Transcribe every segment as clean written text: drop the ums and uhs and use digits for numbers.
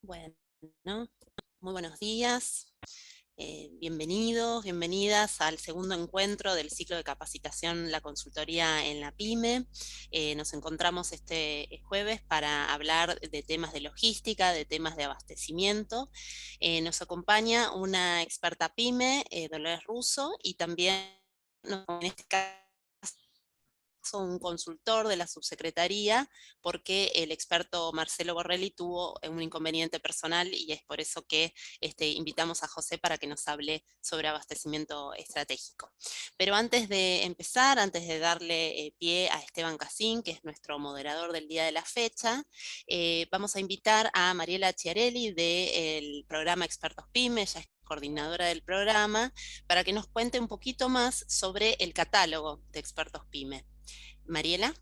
Bueno, muy buenos días, bienvenidos, bienvenidas al segundo encuentro del ciclo de capacitación La Consultoría en la PYME. Nos encontramos este jueves para hablar de temas de logística, de temas de abastecimiento. Nos acompaña una experta PYME, Dolores Russo, y también en este caso un consultor de la subsecretaría, porque el experto Marcelo Borrelli tuvo un inconveniente personal y es por eso que invitamos a José para que nos hable sobre abastecimiento estratégico. Pero antes de empezar, antes de darle pie a Esteban Casín, que es nuestro moderador del día de la fecha, vamos a invitar a Mariela Chiarelli del programa Expertos PYME. Ella es coordinadora del programa, para que nos cuente un poquito más sobre el catálogo de Expertos PYME. Mariela.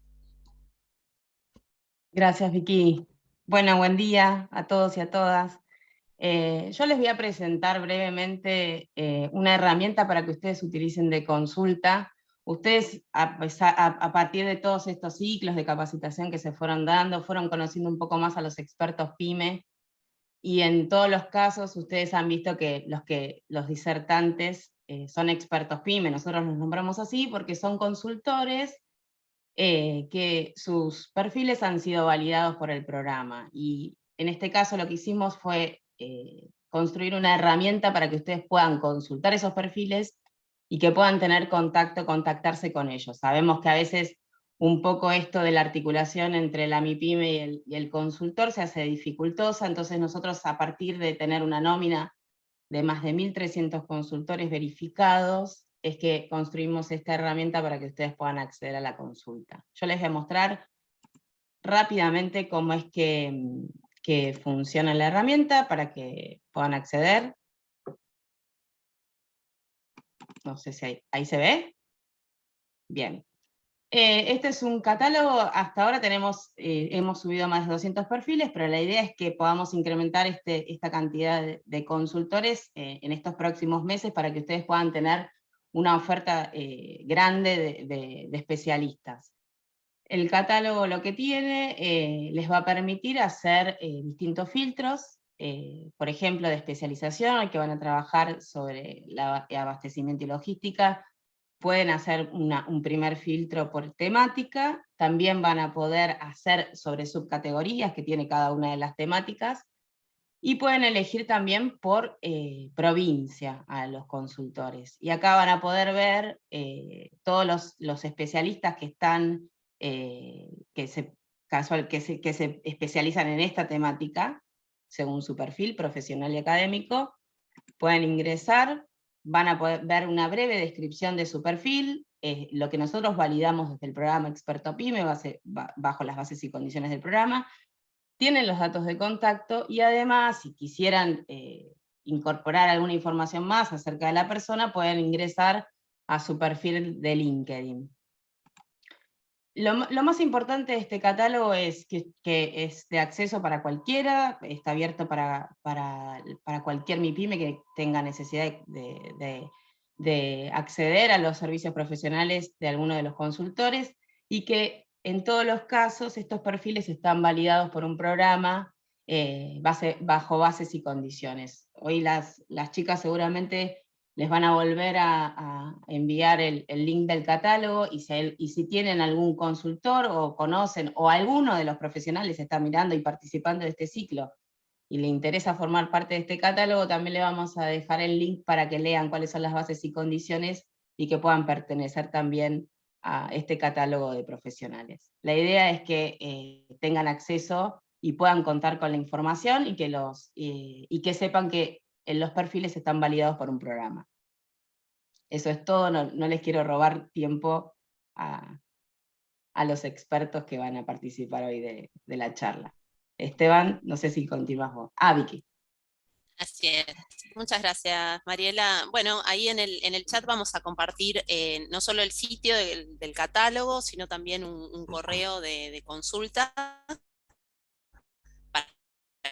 Gracias, Vicky. Bueno, buen día a todos y a todas. Yo les voy a presentar brevemente una herramienta para que ustedes utilicen de consulta. Ustedes, a partir de todos estos ciclos de capacitación que se fueron dando, fueron conociendo un poco más a los expertos PYME, y en todos los casos ustedes han visto que los disertantes son expertos PYME. Nosotros los nombramos así porque son consultores que sus perfiles han sido validados por el programa. Y en este caso lo que hicimos fue construir una herramienta para que ustedes puedan consultar esos perfiles y que puedan tener contactarse con ellos. Sabemos que a veces un poco esto de la articulación entre la MIPYME y el consultor se hace dificultosa, entonces nosotros, a partir de tener una nómina de más de 1.300 consultores verificados, es que construimos esta herramienta para que ustedes puedan acceder a la consulta. Yo les voy a mostrar rápidamente cómo es que funciona la herramienta para que puedan acceder. No sé si ahí se ve. Bien. Este es un catálogo. Hasta ahora hemos subido más de 200 perfiles, pero la idea es que podamos incrementar esta cantidad de consultores en estos próximos meses para que ustedes puedan tener una oferta grande de especialistas. El catálogo lo que tiene les va a permitir hacer distintos filtros, por ejemplo, de especialización, que van a trabajar sobre el abastecimiento y logística. Pueden hacer un primer filtro por temática, también van a poder hacer sobre subcategorías que tiene cada una de las temáticas, y pueden elegir también por provincia a los consultores. Y acá van a poder ver todos los especialistas que están, que se especializan en esta temática, según su perfil profesional y académico. Pueden ingresar, van a poder ver una breve descripción de su perfil, lo que nosotros validamos desde el programa Experto PYME, bajo las bases y condiciones del programa. Tienen los datos de contacto, y además, si quisieran incorporar alguna información más acerca de la persona, pueden ingresar a su perfil de LinkedIn. Lo más importante de este catálogo es que es de acceso para cualquiera, está abierto para cualquier MIPYME que tenga necesidad de acceder a los servicios profesionales de alguno de los consultores, y que en todos los casos estos perfiles están validados por un programa bajo bases y condiciones. Hoy las chicas seguramente les van a volver a enviar el link del catálogo, y si tienen algún consultor o conocen, o alguno de los profesionales está mirando y participando de este ciclo y le interesa formar parte de este catálogo, también le vamos a dejar el link para que lean cuáles son las bases y condiciones y que puedan pertenecer también a este catálogo de profesionales. La idea es que tengan acceso y puedan contar con la información, y que sepan que los perfiles están validados por un programa. Eso es todo, no les quiero robar tiempo a los expertos que van a participar hoy de la charla. Esteban, no sé si continúas vos. Vicky. Así es. Muchas gracias, Mariela. Bueno, ahí en el chat vamos a compartir no solo el sitio del catálogo, sino también un correo de consulta para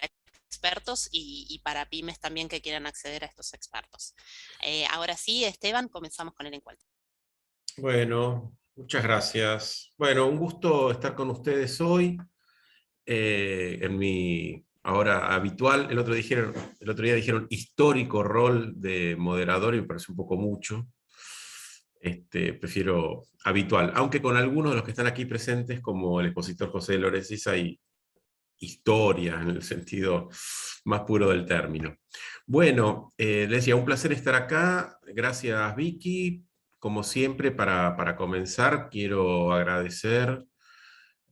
expertos y para pymes también que quieran acceder a estos expertos. Ahora sí, Esteban, comenzamos con el encuentro. Bueno, muchas gracias. Bueno, un gusto estar con ustedes hoy en mi ahora habitual. El otro día dijeron histórico rol de moderador y me parece un poco mucho. Prefiero habitual, aunque con algunos de los que están aquí presentes, como el expositor José Lorenziz, hay historia en el sentido más puro del término. Bueno, les decía, un placer estar acá. Gracias, Vicky. Como siempre, para comenzar, quiero agradecer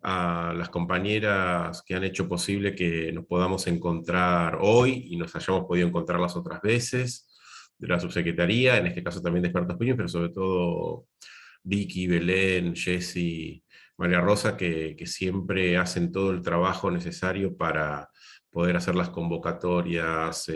a las compañeras que han hecho posible que nos podamos encontrar hoy y nos hayamos podido encontrar las otras veces, de la subsecretaría, en este caso también de Expertos Piños, pero sobre todo Vicky, Belén, Jessy, María Rosa, que siempre hacen todo el trabajo necesario para poder hacer las convocatorias,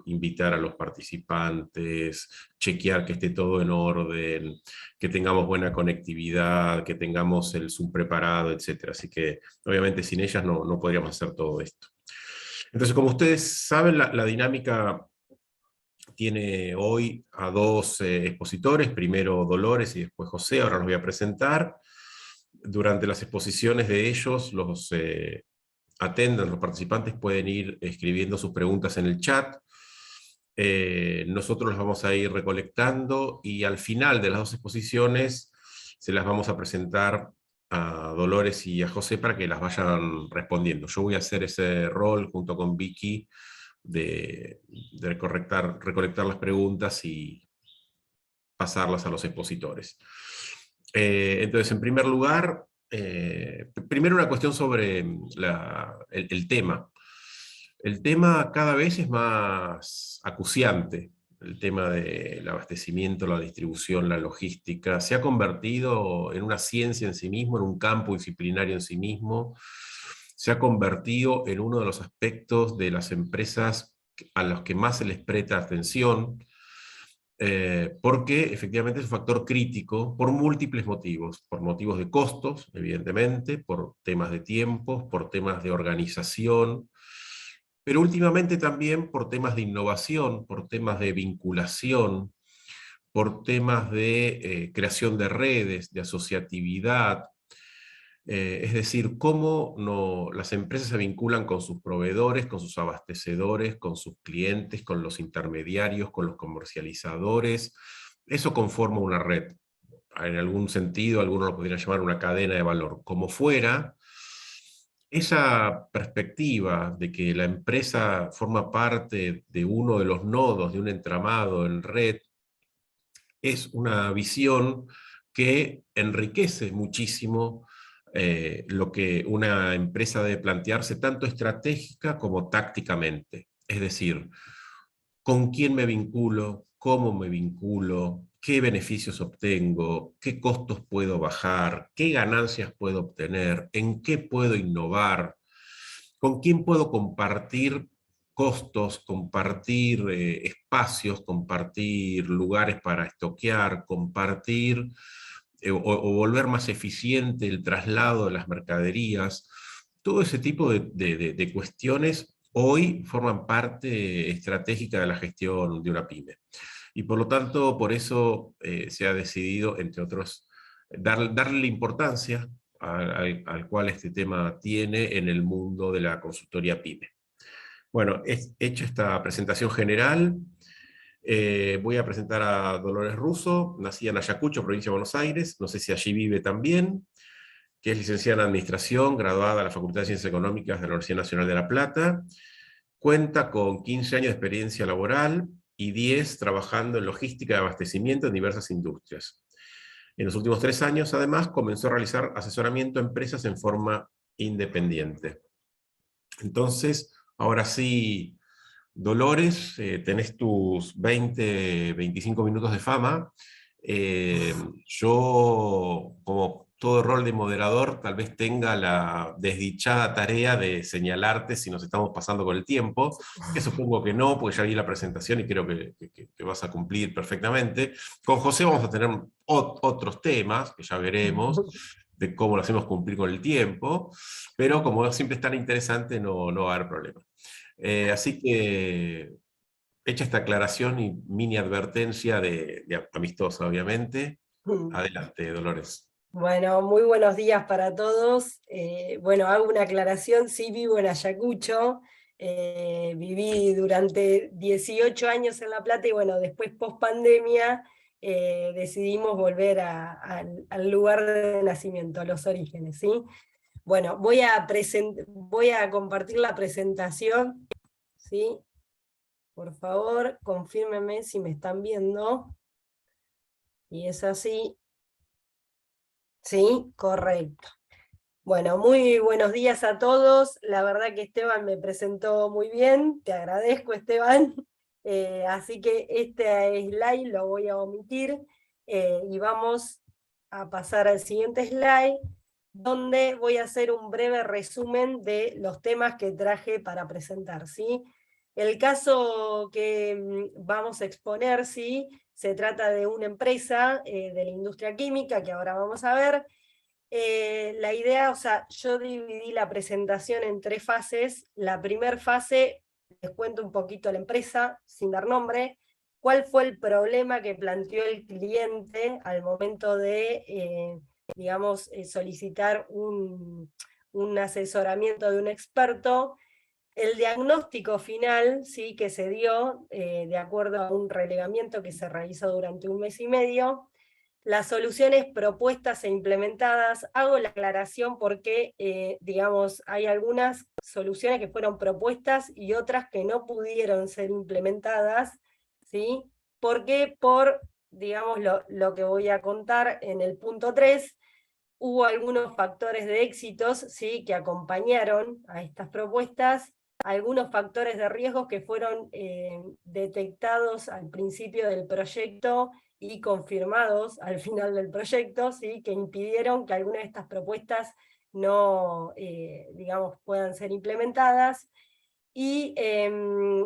invitar a los participantes, chequear que esté todo en orden, que tengamos buena conectividad, que tengamos el Zoom preparado, etc. Así que obviamente sin ellas no podríamos hacer todo esto. Entonces, como ustedes saben, la dinámica tiene hoy a dos expositores, primero Dolores y después José, ahora los voy a presentar. Durante las exposiciones de ellos, los los participantes pueden ir escribiendo sus preguntas en el chat. Nosotros las vamos a ir recolectando y al final de las dos exposiciones se las vamos a presentar a Dolores y a José para que las vayan respondiendo. Yo voy a hacer ese rol junto con Vicky de recolectar las preguntas y pasarlas a los expositores. Entonces, en primer lugar, primero una cuestión sobre el tema. El tema cada vez es más acuciante. El tema del abastecimiento, la distribución, la logística, se ha convertido en una ciencia en sí mismo, en un campo disciplinario en sí mismo. Se ha convertido en uno de los aspectos de las empresas a los que más se les presta atención, porque efectivamente es un factor crítico por múltiples motivos, por motivos de costos, evidentemente, por temas de tiempos, por temas de organización, pero últimamente también por temas de innovación, por temas de vinculación, por temas de creación de redes, de asociatividad, es decir, cómo las empresas se vinculan con sus proveedores, con sus abastecedores, con sus clientes, con los intermediarios, con los comercializadores. Eso conforma una red. En algún sentido, algunos lo podrían llamar una cadena de valor. Como fuera, esa perspectiva de que la empresa forma parte de uno de los nodos de un entramado en red es una visión que enriquece muchísimo lo que una empresa debe plantearse, tanto estratégica como tácticamente. Es decir, con quién me vinculo, cómo me vinculo, qué beneficios obtengo, qué costos puedo bajar, qué ganancias puedo obtener, en qué puedo innovar, con quién puedo compartir costos, compartir espacios, compartir lugares para estoquear, compartir o volver más eficiente el traslado de las mercaderías. Todo ese tipo de cuestiones hoy forman parte estratégica de la gestión de una pyme. Y por lo tanto, por eso se ha decidido, entre otros, darle importancia al cual este tema tiene en el mundo de la consultoría pyme. Bueno, hecha esta presentación general, voy a presentar a Dolores Russo, nacida en Ayacucho, provincia de Buenos Aires, no sé si allí vive también, que es licenciada en Administración, graduada de la Facultad de Ciencias Económicas de la Universidad Nacional de La Plata, cuenta con 15 años de experiencia laboral y 10 trabajando en logística de abastecimiento en diversas industrias. En los últimos 3 años, además, comenzó a realizar asesoramiento a empresas en forma independiente. Entonces, ahora sí, Dolores, tenés tus 20-25 minutos de fama. Yo, como todo rol de moderador, tal vez tenga la desdichada tarea de señalarte si nos estamos pasando con el tiempo, que supongo que no, porque ya vi la presentación y creo que vas a cumplir perfectamente. Con José vamos a tener otros temas, que ya veremos, de cómo lo hacemos cumplir con el tiempo, pero como siempre es tan interesante, no va a haber problema. Así que, hecha esta aclaración y mini advertencia de amistosa, obviamente, adelante, Dolores. Bueno, muy buenos días para todos. Bueno, hago una aclaración, sí vivo en Ayacucho, viví durante 18 años en La Plata y bueno, después post pandemia decidimos volver al lugar de nacimiento, a los orígenes, ¿sí? Bueno, voy a compartir la presentación, ¿sí? Por favor, confírmenme si me están viendo. Y es así. Sí, correcto. Bueno, muy buenos días a todos. La verdad que Esteban me presentó muy bien. Te agradezco, Esteban. Así que este slide lo voy a omitir y vamos a pasar al siguiente slide, donde voy a hacer un breve resumen de los temas que traje para presentar, ¿sí? El caso que vamos a exponer, ¿sí? Se trata de una empresa de la industria química, que ahora vamos a ver. La idea, o sea, yo dividí la presentación en 3 fases. La primera fase, les cuento un poquito la empresa, sin dar nombre, cuál fue el problema que planteó el cliente al momento de, digamos, solicitar un asesoramiento de un experto, el diagnóstico final, ¿sí? Que se dio de acuerdo a un relevamiento que se realizó durante 1 mes y medio, las soluciones propuestas e implementadas. Hago la aclaración porque, digamos, hay algunas soluciones que fueron propuestas y otras que no pudieron ser implementadas, ¿sí? Porque digamos, lo que voy a contar en el punto 3, hubo algunos factores de éxitos, ¿sí? Que acompañaron a estas propuestas, algunos factores de riesgos que fueron detectados al principio del proyecto y confirmados al final del proyecto, ¿sí? Que impidieron que algunas de estas propuestas no, digamos, puedan ser implementadas. Y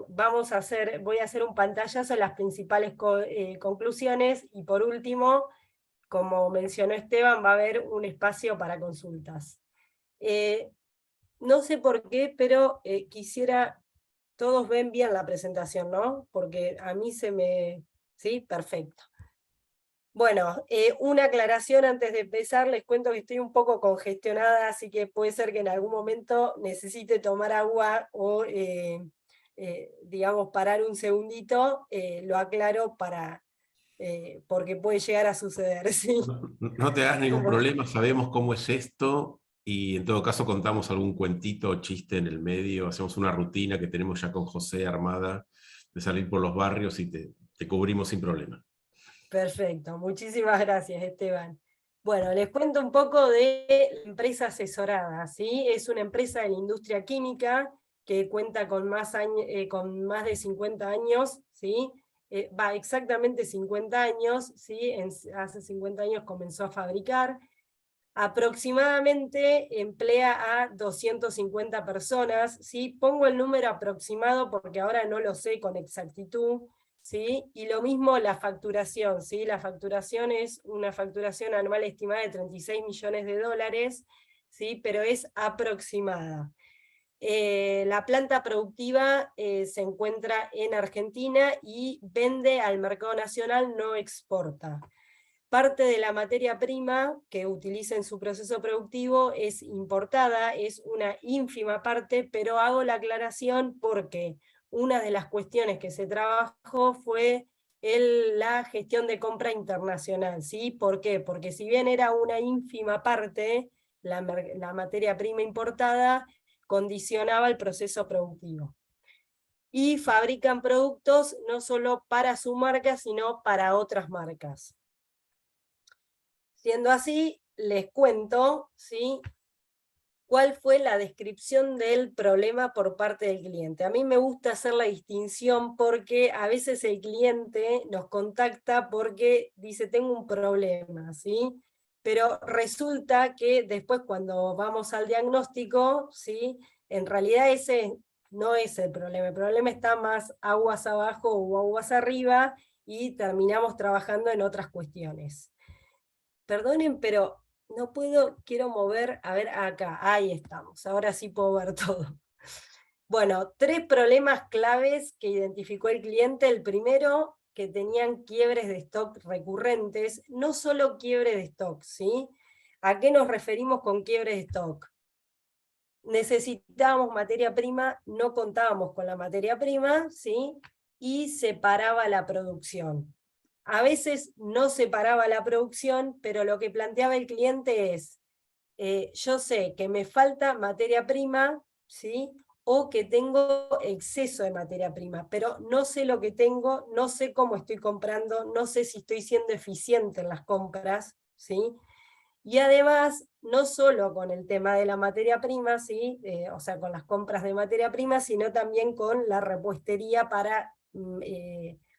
voy a hacer un pantallazo de las principales conclusiones, y por último, como mencionó Esteban, va a haber un espacio para consultas. No sé por qué, pero quisiera, todos ven bien la presentación, ¿no? Porque a mí se me... ¿Sí? Perfecto. Bueno, una aclaración antes de empezar, les cuento que estoy un poco congestionada, así que puede ser que en algún momento necesite tomar agua o, digamos, parar un segundito, lo aclaro porque puede llegar a suceder, ¿sí? No te hagas ningún problema, sabemos cómo es esto y en todo caso contamos algún cuentito o chiste en el medio, hacemos una rutina que tenemos ya con José armada de salir por los barrios y te cubrimos sin problema. Perfecto, muchísimas gracias, Esteban. Bueno, les cuento un poco de la empresa asesorada, ¿sí? Es una empresa de la industria química que cuenta con más de 50 años, ¿sí? Exactamente 50 años, ¿sí? Hace 50 años comenzó a fabricar. Aproximadamente emplea a 250 personas, ¿sí? Pongo el número aproximado porque ahora no lo sé con exactitud, ¿sí? Y lo mismo la facturación, ¿sí? La facturación es una facturación anual estimada de 36 millones de dólares, ¿sí? Pero es aproximada. La planta productiva se encuentra en Argentina y vende al mercado nacional, no exporta. Parte de la materia prima que utiliza en su proceso productivo es importada, es una ínfima parte, pero hago la aclaración porque una de las cuestiones que se trabajó fue la gestión de compra internacional, ¿sí? ¿Por qué? Porque si bien era una ínfima parte, la materia prima importada condicionaba el proceso productivo. Y fabrican productos no solo para su marca, sino para otras marcas. Siendo así, les cuento, ¿sí? ¿Cuál fue la descripción del problema por parte del cliente? A mí me gusta hacer la distinción porque a veces el cliente nos contacta porque dice, tengo un problema, ¿sí? Pero resulta que después cuando vamos al diagnóstico, ¿sí? En realidad ese no es el problema está más aguas abajo o aguas arriba y terminamos trabajando en otras cuestiones. Perdonen, pero no puedo, quiero mover, a ver acá, ahí estamos, ahora sí puedo ver todo. Bueno, 3 problemas claves que identificó el cliente. El primero, que tenían quiebres de stock recurrentes, no solo quiebre de stock, ¿sí? ¿A qué nos referimos con quiebre de stock? necesitábamos materia prima, no contábamos con la materia prima, ¿sí? Y se paraba la producción. A veces no se paraba la producción, pero lo que planteaba el cliente es, yo sé que me falta materia prima, ¿sí? O que tengo exceso de materia prima, pero no sé lo que tengo, no sé cómo estoy comprando, no sé si estoy siendo eficiente en las compras, ¿sí? Y además, no solo con el tema de la materia prima, ¿sí? O sea, con las compras de materia prima, sino también con la repuestería para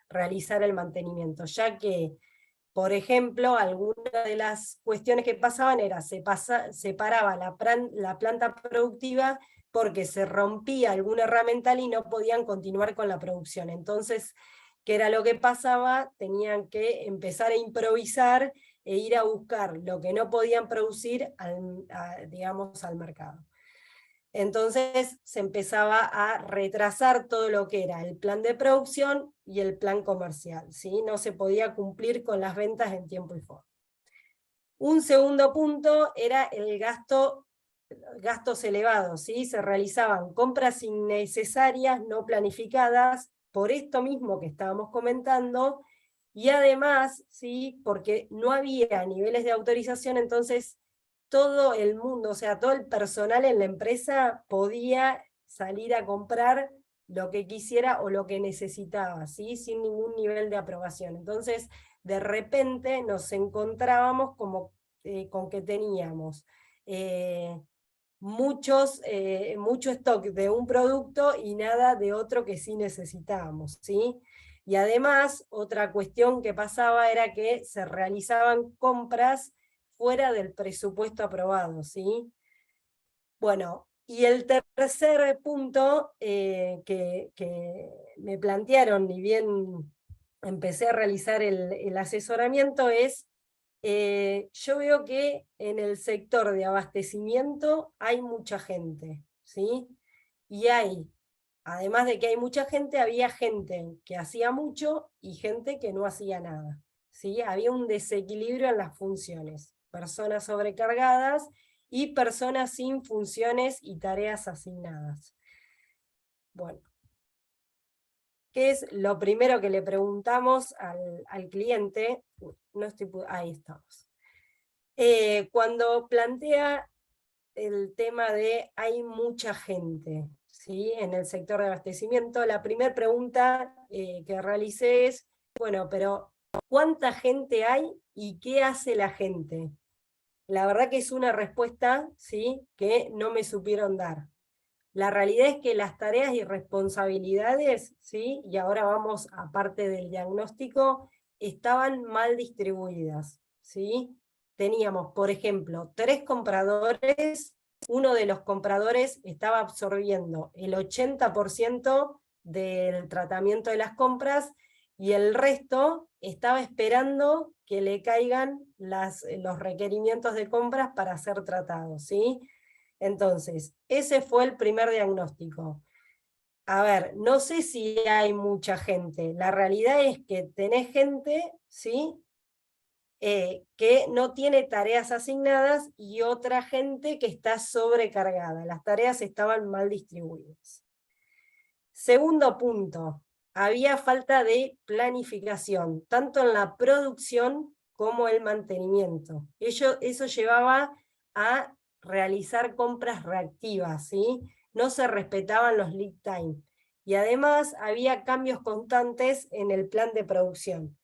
realizar el mantenimiento, ya que, por ejemplo, algunas de las cuestiones que pasaban era, se paraba la planta productiva porque se rompía algún herramental y no podían continuar con la producción. Entonces, ¿qué era lo que pasaba? Tenían que empezar a improvisar e ir a buscar lo que no podían producir, digamos, al mercado. Entonces se empezaba a retrasar todo lo que era el plan de producción y el plan comercial, ¿sí? No se podía cumplir con las ventas en tiempo y forma. Un segundo punto era el gastos elevados, ¿sí? Se realizaban compras innecesarias, no planificadas, por esto mismo que estábamos comentando, y además, ¿sí? Porque no había niveles de autorización, entonces todo el mundo, o sea, todo el personal en la empresa podía salir a comprar lo que quisiera o lo que necesitaba, ¿sí? Sin ningún nivel de aprobación. Entonces, de repente nos encontrábamos como, con que teníamos mucho stock de un producto y nada de otro que sí necesitábamos, ¿sí? Y además, otra cuestión que pasaba era que se realizaban compras fuera del presupuesto aprobado, ¿sí? Bueno, y el tercer punto que me plantearon, ni bien empecé a realizar el asesoramiento, es, yo veo que en el sector de abastecimiento hay mucha gente, ¿sí? Y además de que hay mucha gente, había gente que hacía mucho y gente que no hacía nada, ¿sí? Había un desequilibrio en las funciones, personas sobrecargadas y personas sin funciones y tareas asignadas. Bueno, ¿qué es lo primero que le preguntamos al cliente? No estoy, ahí estamos. Cuando plantea el tema de hay mucha gente, ¿sí? En el sector de abastecimiento, la primera pregunta que realicé es, bueno, pero ¿cuánta gente hay y qué hace la gente? La verdad que es una respuesta, ¿sí? Que no me supieron dar. La realidad es que las tareas y responsabilidades, ¿sí? Y ahora vamos a parte del diagnóstico, estaban mal distribuidas, ¿sí? Teníamos, por ejemplo, 3 compradores, uno de los compradores estaba absorbiendo el 80% del tratamiento de las compras y el resto estaba esperando que le caigan los requerimientos de compras para ser tratados, ¿sí? Entonces, ese fue el primer diagnóstico. A ver, no sé si hay mucha gente. La realidad es que tenés gente, ¿sí? Que no tiene tareas asignadas y otra gente que está sobrecargada. Las tareas estaban mal distribuidas. Segundo punto, había falta de planificación, tanto en la producción como el mantenimiento. Eso llevaba a realizar compras reactivas, ¿sí? No se respetaban los lead time. Y además había cambios constantes en el plan de producción.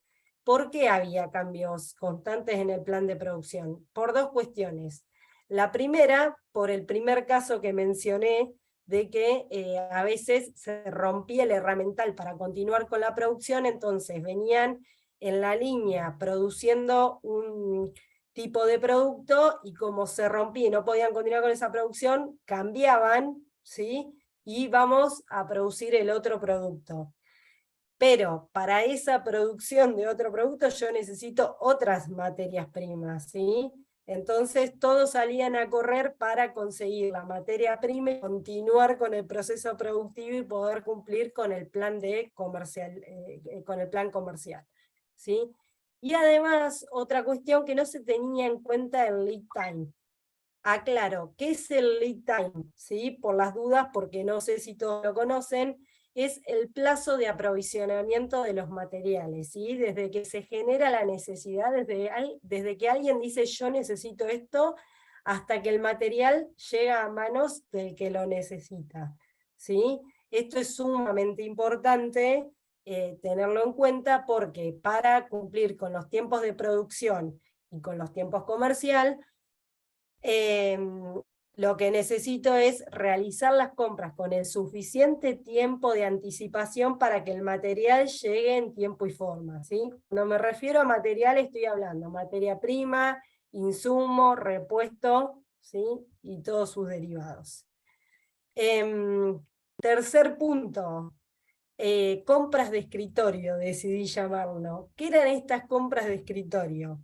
¿Por qué había cambios constantes en el plan de producción? Por 2 cuestiones. La primera, por el primer caso que mencioné, de que a veces se rompía el herramental para continuar con la producción, entonces venían en la línea produciendo un tipo de producto y como se rompía y no podían continuar con esa producción, cambiaban, ¿sí? Y vamos a producir el otro producto. Pero para esa producción de otro producto yo necesito otras materias primas, ¿sí? Entonces todos salían a correr para conseguir la materia prima y continuar con el proceso productivo y poder cumplir con el plan comercial, ¿sí? Y además, otra cuestión que no se tenía en cuenta el lead time. aclaro, ¿qué es el lead time? ¿Sí? Por las dudas, porque no sé si todos lo conocen, es el plazo de aprovisionamiento de los materiales, ¿sí? Desde que se genera la necesidad, desde que alguien dice yo necesito esto, hasta que el material llega a manos del que lo necesita, ¿sí? Esto es sumamente importante tenerlo en cuenta, porque para cumplir con los tiempos de producción y con los tiempos comercial, lo que necesito es realizar las compras con el suficiente tiempo de anticipación para que el material llegue en tiempo y forma, ¿sí? Cuando me refiero a material estoy hablando materia prima, insumo, repuesto, ¿sí? Y todos sus derivados. Tercer punto, compras de escritorio, decidí llamarlo. ¿Qué eran estas compras de escritorio?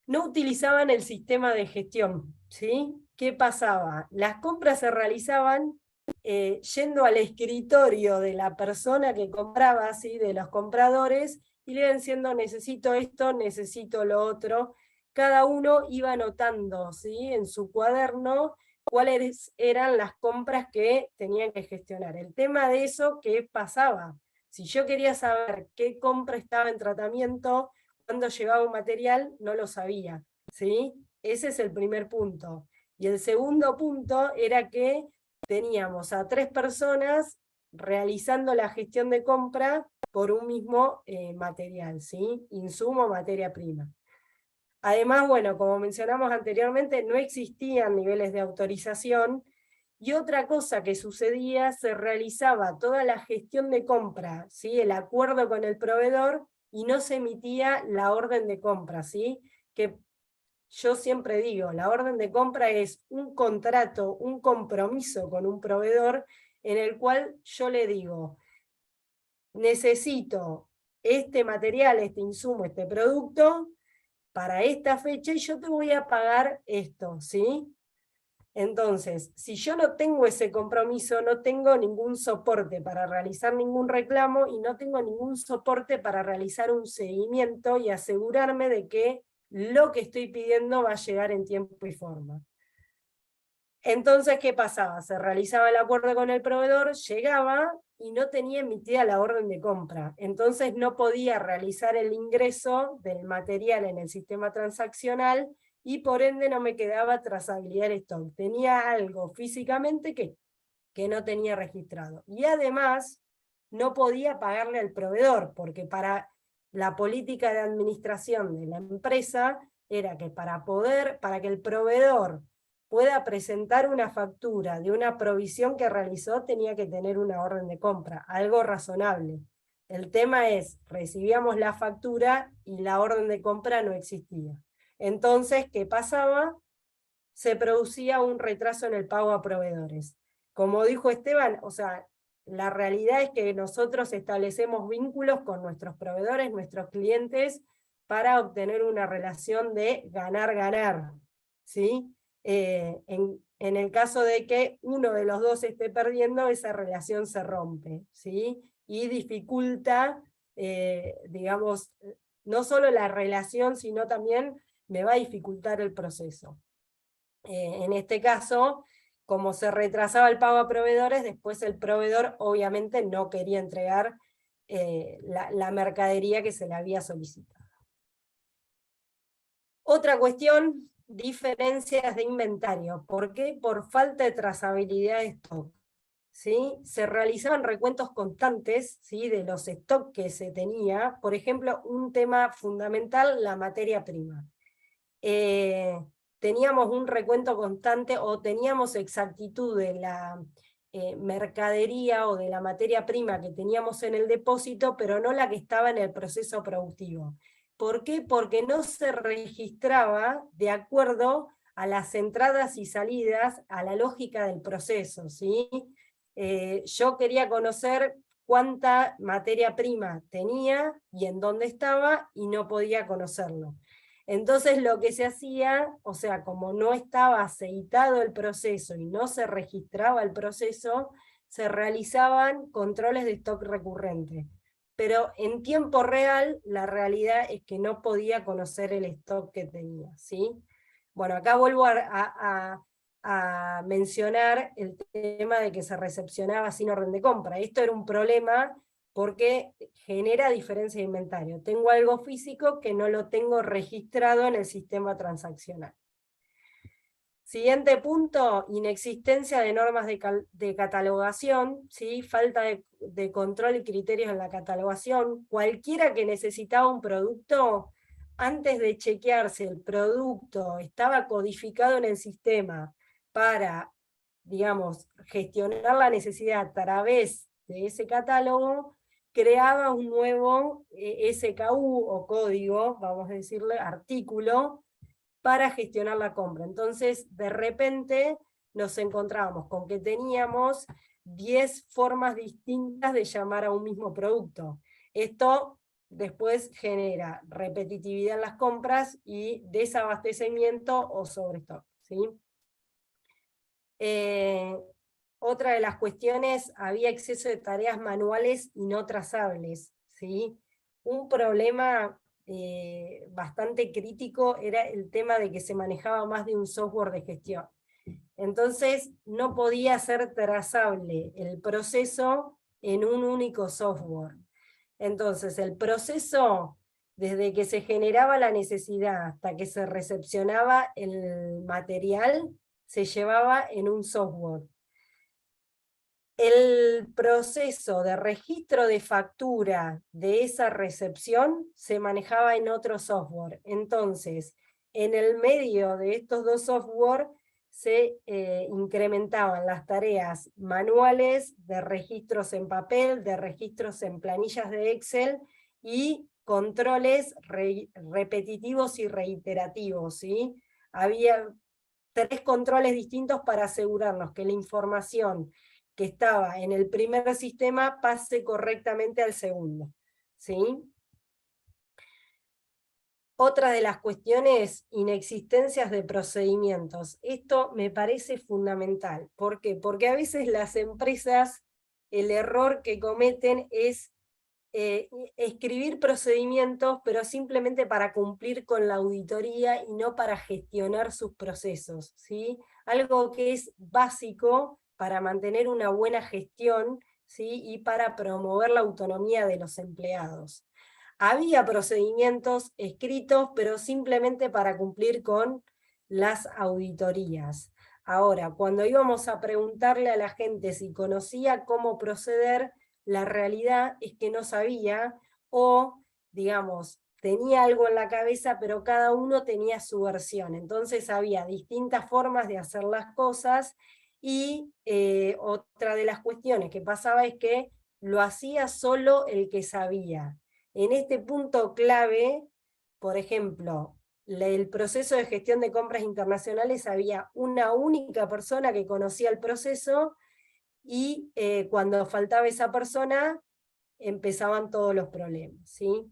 No utilizaban el sistema de gestión, ¿sí? ¿Qué pasaba? Las compras se realizaban yendo al escritorio de la persona que compraba, ¿sí? De los compradores, y le iban diciendo necesito esto, necesito lo otro. Cada uno iba anotando, ¿sí? En su cuaderno cuáles eran las compras que tenían que gestionar. El tema de eso, ¿qué pasaba? Si yo quería saber qué compra estaba en tratamiento, cuando llegaba un material, no lo sabía, ¿sí? Ese es el primer punto. Y el segundo punto era que teníamos a 3 personas realizando la gestión de compra por un mismo material, ¿sí? Insumo, materia prima. Además, bueno, como mencionamos anteriormente, no existían niveles de autorización, y otra cosa que sucedía, se realizaba toda la gestión de compra, ¿sí? El acuerdo con el proveedor, y no se emitía la orden de compra, ¿sí? Que yo siempre digo, la orden de compra es un contrato, un compromiso con un proveedor, en el cual yo le digo, necesito este material, este insumo, este producto, para esta fecha, y yo te voy a pagar esto, ¿sí? Entonces, si yo no tengo ese compromiso, no tengo ningún soporte para realizar ningún reclamo, y no tengo ningún soporte para realizar un seguimiento y asegurarme de que lo que estoy pidiendo va a llegar en tiempo y forma. Entonces, ¿qué pasaba? Se realizaba el acuerdo con el proveedor, llegaba y no tenía emitida la orden de compra. Entonces no podía realizar el ingreso del material en el sistema transaccional, y por ende no me quedaba trazabilidad del stock. Tenía algo físicamente que no tenía registrado. Y además no podía pagarle al proveedor, porque para la política de administración de la empresa era que para que el proveedor pueda presentar una factura de una provisión que realizó, tenía que tener una orden de compra, algo razonable. El tema es, recibíamos la factura y la orden de compra no existía. Entonces, ¿qué pasaba? Se producía un retraso en el pago a proveedores. Como dijo Esteban, o sea, la realidad es que nosotros establecemos vínculos con nuestros proveedores, nuestros clientes, para obtener una relación de ganar-ganar, ¿sí? En el caso de que uno de los dos esté perdiendo, esa relación se rompe, ¿sí? Y dificulta, digamos, no solo la relación, sino también me va a dificultar el proceso. En este caso, como se retrasaba el pago a proveedores, después el proveedor obviamente no quería entregar la mercadería que se le había solicitado. Otra cuestión, diferencias de inventario. ¿Por qué? Por falta de trazabilidad de stock, ¿sí? Se realizaban recuentos constantes, ¿sí? De los stocks que se tenía. Por ejemplo, un tema fundamental, la materia prima. Teníamos un recuento constante, o teníamos exactitud de la mercadería o de la materia prima que teníamos en el depósito, pero no la que estaba en el proceso productivo. ¿Por qué? Porque no se registraba de acuerdo a las entradas y salidas, a la lógica del proceso, ¿sí? Yo quería conocer cuánta materia prima tenía y en dónde estaba, y no podía conocerlo. Entonces lo que se hacía, o sea, como no estaba aceitado el proceso y no se registraba el proceso, se realizaban controles de stock recurrente. Pero en tiempo real, la realidad es que no podía conocer el stock que tenía, ¿sí? Bueno, acá vuelvo a mencionar el tema de que se recepcionaba sin orden de compra. Esto era un problema porque genera diferencia de inventario. Tengo algo físico que no lo tengo registrado en el sistema transaccional. Siguiente punto, inexistencia de normas de catalogación, ¿sí? Falta de control y criterios en la catalogación. Cualquiera que necesitaba un producto, antes de chequearse el producto estaba codificado en el sistema para, digamos, gestionar la necesidad a través de ese catálogo, creaba un nuevo SKU o código, vamos a decirle, artículo, para gestionar la compra. Entonces, de repente, nos encontrábamos con que teníamos 10 formas distintas de llamar a un mismo producto. Esto después genera repetitividad en las compras y desabastecimiento o sobrestock, ¿sí? Otra de las cuestiones, había exceso de tareas manuales y no trazables, ¿sí? Un problema bastante crítico era el tema de que se manejaba más de un software de gestión. Entonces no podía ser trazable el proceso en un único software. Entonces el proceso, desde que se generaba la necesidad hasta que se recepcionaba el material, se llevaba en un software. El proceso de registro de factura de esa recepción se manejaba en otro software. Entonces, en el medio de estos dos software se incrementaban las tareas manuales de registros en papel, de registros en planillas de Excel y controles repetitivos y reiterativos, ¿sí? Había 3 controles distintos para asegurarnos que la información que estaba en el primer sistema pase correctamente al segundo, ¿sí? Otra de las cuestiones, inexistencias de procedimientos. Esto me parece fundamental. ¿Por qué? Porque a veces las empresas, el error que cometen es escribir procedimientos, pero simplemente para cumplir con la auditoría y no para gestionar sus procesos, ¿sí? Algo que es básico para mantener una buena gestión, ¿sí? Y para promover la autonomía de los empleados. Había procedimientos escritos, pero simplemente para cumplir con las auditorías. Ahora, cuando íbamos a preguntarle a la gente si conocía cómo proceder, la realidad es que no sabía, o, digamos, tenía algo en la cabeza, pero cada uno tenía su versión. Entonces había distintas formas de hacer las cosas, y otra de las cuestiones que pasaba es que lo hacía solo el que sabía. En este punto clave, por ejemplo, el proceso de gestión de compras internacionales, había una única persona que conocía el proceso, y cuando faltaba esa persona, empezaban todos los problemas, ¿sí?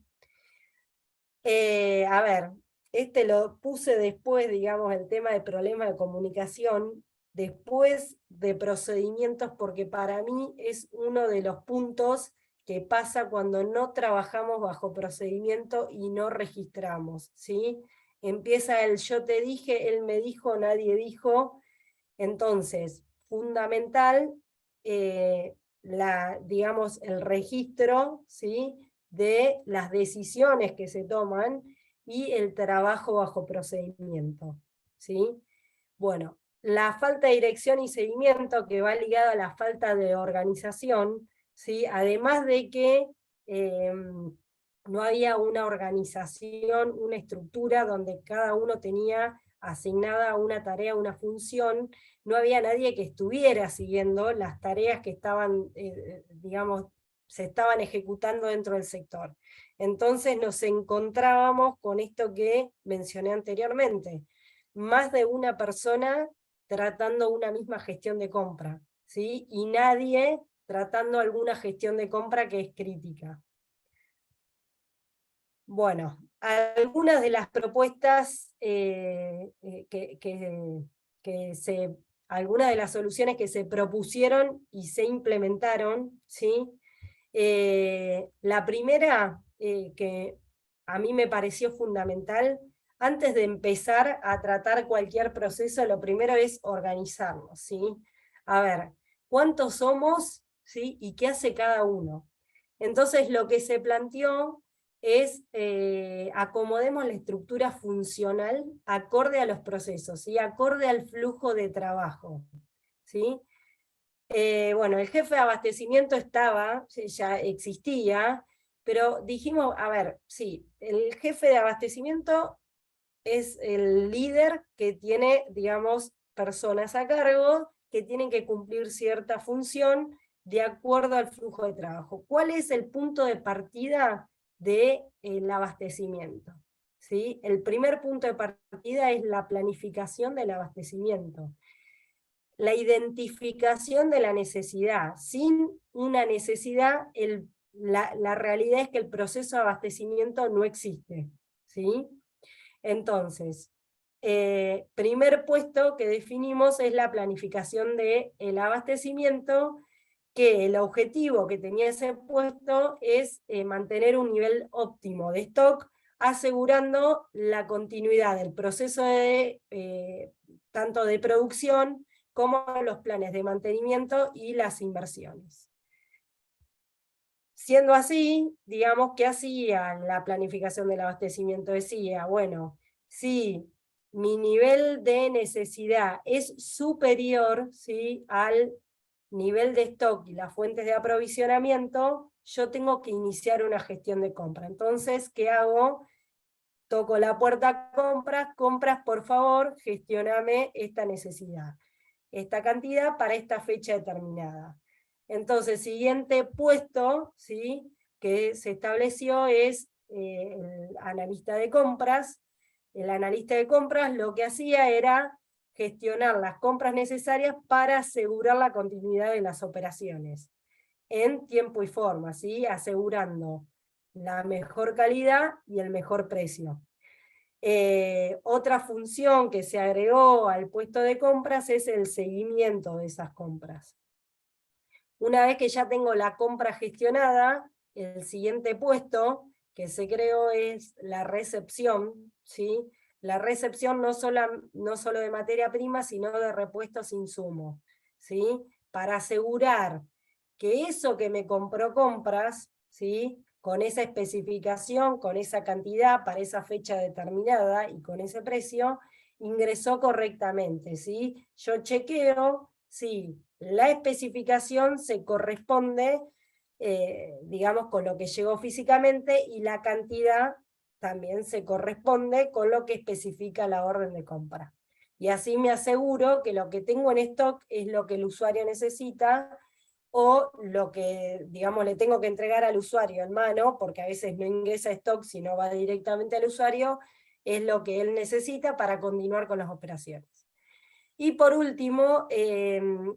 A ver, este lo puse después, digamos, el tema de problemas de comunicación, después de procedimientos, porque para mí es uno de los puntos que pasa cuando no trabajamos bajo procedimiento y no registramos, ¿sí? Empieza el yo te dije, él me dijo, nadie dijo. Entonces, fundamental, digamos, el registro, ¿sí? De las decisiones que se toman y el trabajo bajo procedimiento, ¿sí? Bueno, la falta de dirección y seguimiento, que va ligada a la falta de organización, ¿sí? Además de que no había una organización, una estructura donde cada uno tenía asignada una tarea, una función, no había nadie que estuviera siguiendo las tareas que estaban, digamos, se estaban ejecutando dentro del sector. Entonces nos encontrábamos con esto que mencioné anteriormente, más de una persona tratando una misma gestión de compra, ¿sí? Y nadie tratando alguna gestión de compra que es crítica. Bueno, algunas de las propuestas algunas de las soluciones que se propusieron y se implementaron, ¿sí? La primera, que a mí me pareció fundamental, antes de empezar a tratar cualquier proceso, lo primero es organizarnos, ¿sí? A ver, ¿cuántos somos? ¿Sí? ¿Y qué hace cada uno? Entonces lo que se planteó es acomodemos la estructura funcional acorde a los procesos, ¿sí? Acorde al flujo de trabajo, ¿sí? Bueno, el jefe de abastecimiento estaba, ya existía, pero dijimos, a ver, sí, el jefe de abastecimiento es el líder que tiene, digamos, personas a cargo que tienen que cumplir cierta función de acuerdo al flujo de trabajo. ¿Cuál es el punto de partida del abastecimiento? ¿Sí? El primer punto de partida es la planificación del abastecimiento. La identificación de la necesidad. Sin una necesidad, la realidad es que el proceso de abastecimiento no existe, ¿sí? Entonces, primer puesto que definimos es la planificación del abastecimiento, que el objetivo que tenía ese puesto es mantener un nivel óptimo de stock, asegurando la continuidad del proceso tanto de producción como los planes de mantenimiento y las inversiones. Siendo así, digamos, ¿qué hacía la planificación del abastecimiento? Decía, bueno, si mi nivel de necesidad es superior, ¿sí?, al nivel de stock y las fuentes de aprovisionamiento, yo tengo que iniciar una gestión de compra. Entonces, ¿qué hago? Toco la puerta compras, por favor, gestioname esta necesidad, esta cantidad para esta fecha determinada. Entonces, siguiente puesto, ¿sí?, que se estableció es el analista de compras. El analista de compras lo que hacía era gestionar las compras necesarias para asegurar la continuidad de las operaciones en tiempo y forma, ¿sí?, asegurando la mejor calidad y el mejor precio. Otra función que se agregó al puesto de compras es el seguimiento de esas compras. Una vez que ya tengo la compra gestionada, el siguiente puesto que se creó es la recepción, ¿sí? La recepción no solo de materia prima, sino de repuestos insumos, ¿sí? Para asegurar que eso que me compró compras, ¿sí?, con esa especificación, con esa cantidad, para esa fecha determinada y con ese precio, ingresó correctamente, ¿sí? Yo chequeo si la especificación se corresponde, digamos, con lo que llegó físicamente, y la cantidad también se corresponde con lo que especifica la orden de compra. Y así me aseguro que lo que tengo en stock es lo que el usuario necesita, o lo que, digamos, le tengo que entregar al usuario en mano, porque a veces no ingresa stock, sino va directamente al usuario, es lo que él necesita para continuar con las operaciones. Y por último, se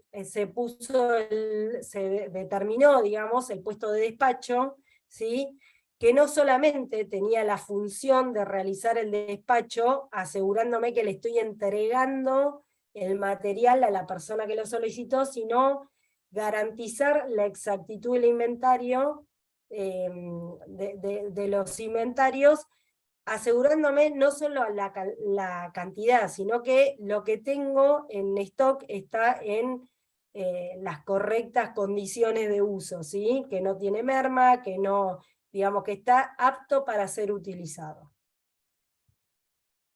determinó, digamos, el puesto de despacho, ¿sí?, que no solamente tenía la función de realizar el despacho, asegurándome que le estoy entregando el material a la persona que lo solicitó, sino garantizar la exactitud del inventario, de los inventarios, asegurándome no solo la cantidad, sino que lo que tengo en stock está en las correctas condiciones de uso, ¿sí?, que no tiene merma, que no, digamos, que está apto para ser utilizado.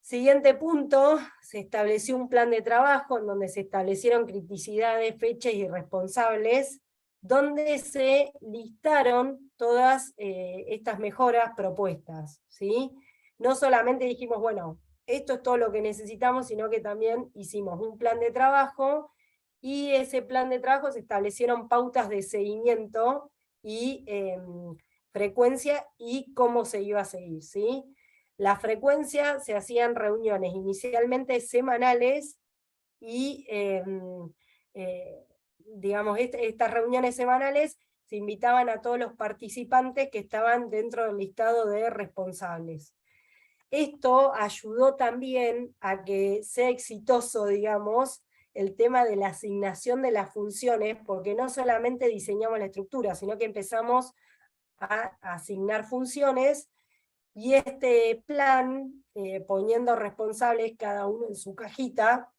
Siguiente punto, se estableció un plan de trabajo en donde se establecieron criticidades, fechas y responsables, donde se listaron todas estas mejoras propuestas, ¿sí? No solamente dijimos, bueno, esto es todo lo que necesitamos, sino que también hicimos un plan de trabajo, y ese plan de trabajo se establecieron pautas de seguimiento y frecuencia y cómo se iba a seguir, ¿sí? La frecuencia, se hacían reuniones inicialmente semanales, y digamos, estas reuniones semanales se invitaban a todos los participantes que estaban dentro del listado de responsables. Esto ayudó también a que sea exitoso, digamos, el tema de la asignación de las funciones, porque no solamente diseñamos la estructura, sino que empezamos a asignar funciones Y este plan, poniendo responsables cada uno en su cajita,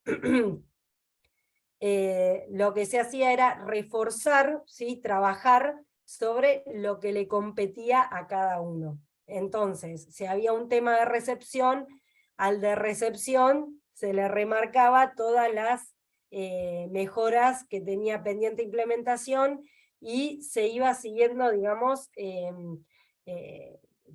lo que se hacía era reforzar, ¿sí? Trabajar sobre lo que le competía a cada uno. Entonces, si había un tema de recepción, al de recepción se le remarcaba todas las mejoras que tenía pendiente implementación, y se iba siguiendo, digamos,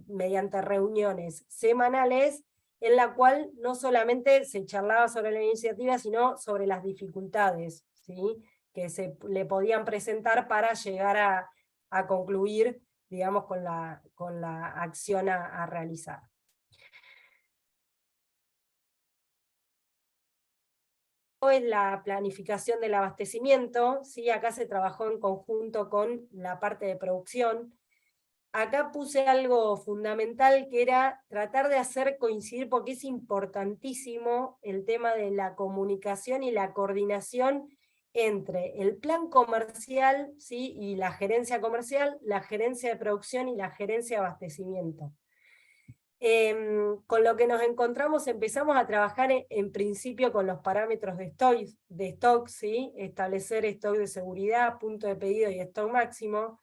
mediante reuniones semanales, en la cual no solamente se charlaba sobre la iniciativa, sino sobre las dificultades, ¿sí? Que se le podían presentar para llegar a concluir, digamos, con la acción a realizar. Es la planificación del abastecimiento, ¿sí? Acá se trabajó en conjunto con la parte de producción. Acá puse algo fundamental, que era tratar de hacer coincidir, porque es importantísimo el tema de la comunicación y la coordinación entre el plan comercial, ¿sí? Y la gerencia comercial, la gerencia de producción y la gerencia de abastecimiento. Con lo que nos encontramos, empezamos a trabajar en principio con los parámetros de stock, ¿sí? Establecer stock de seguridad, punto de pedido y stock máximo,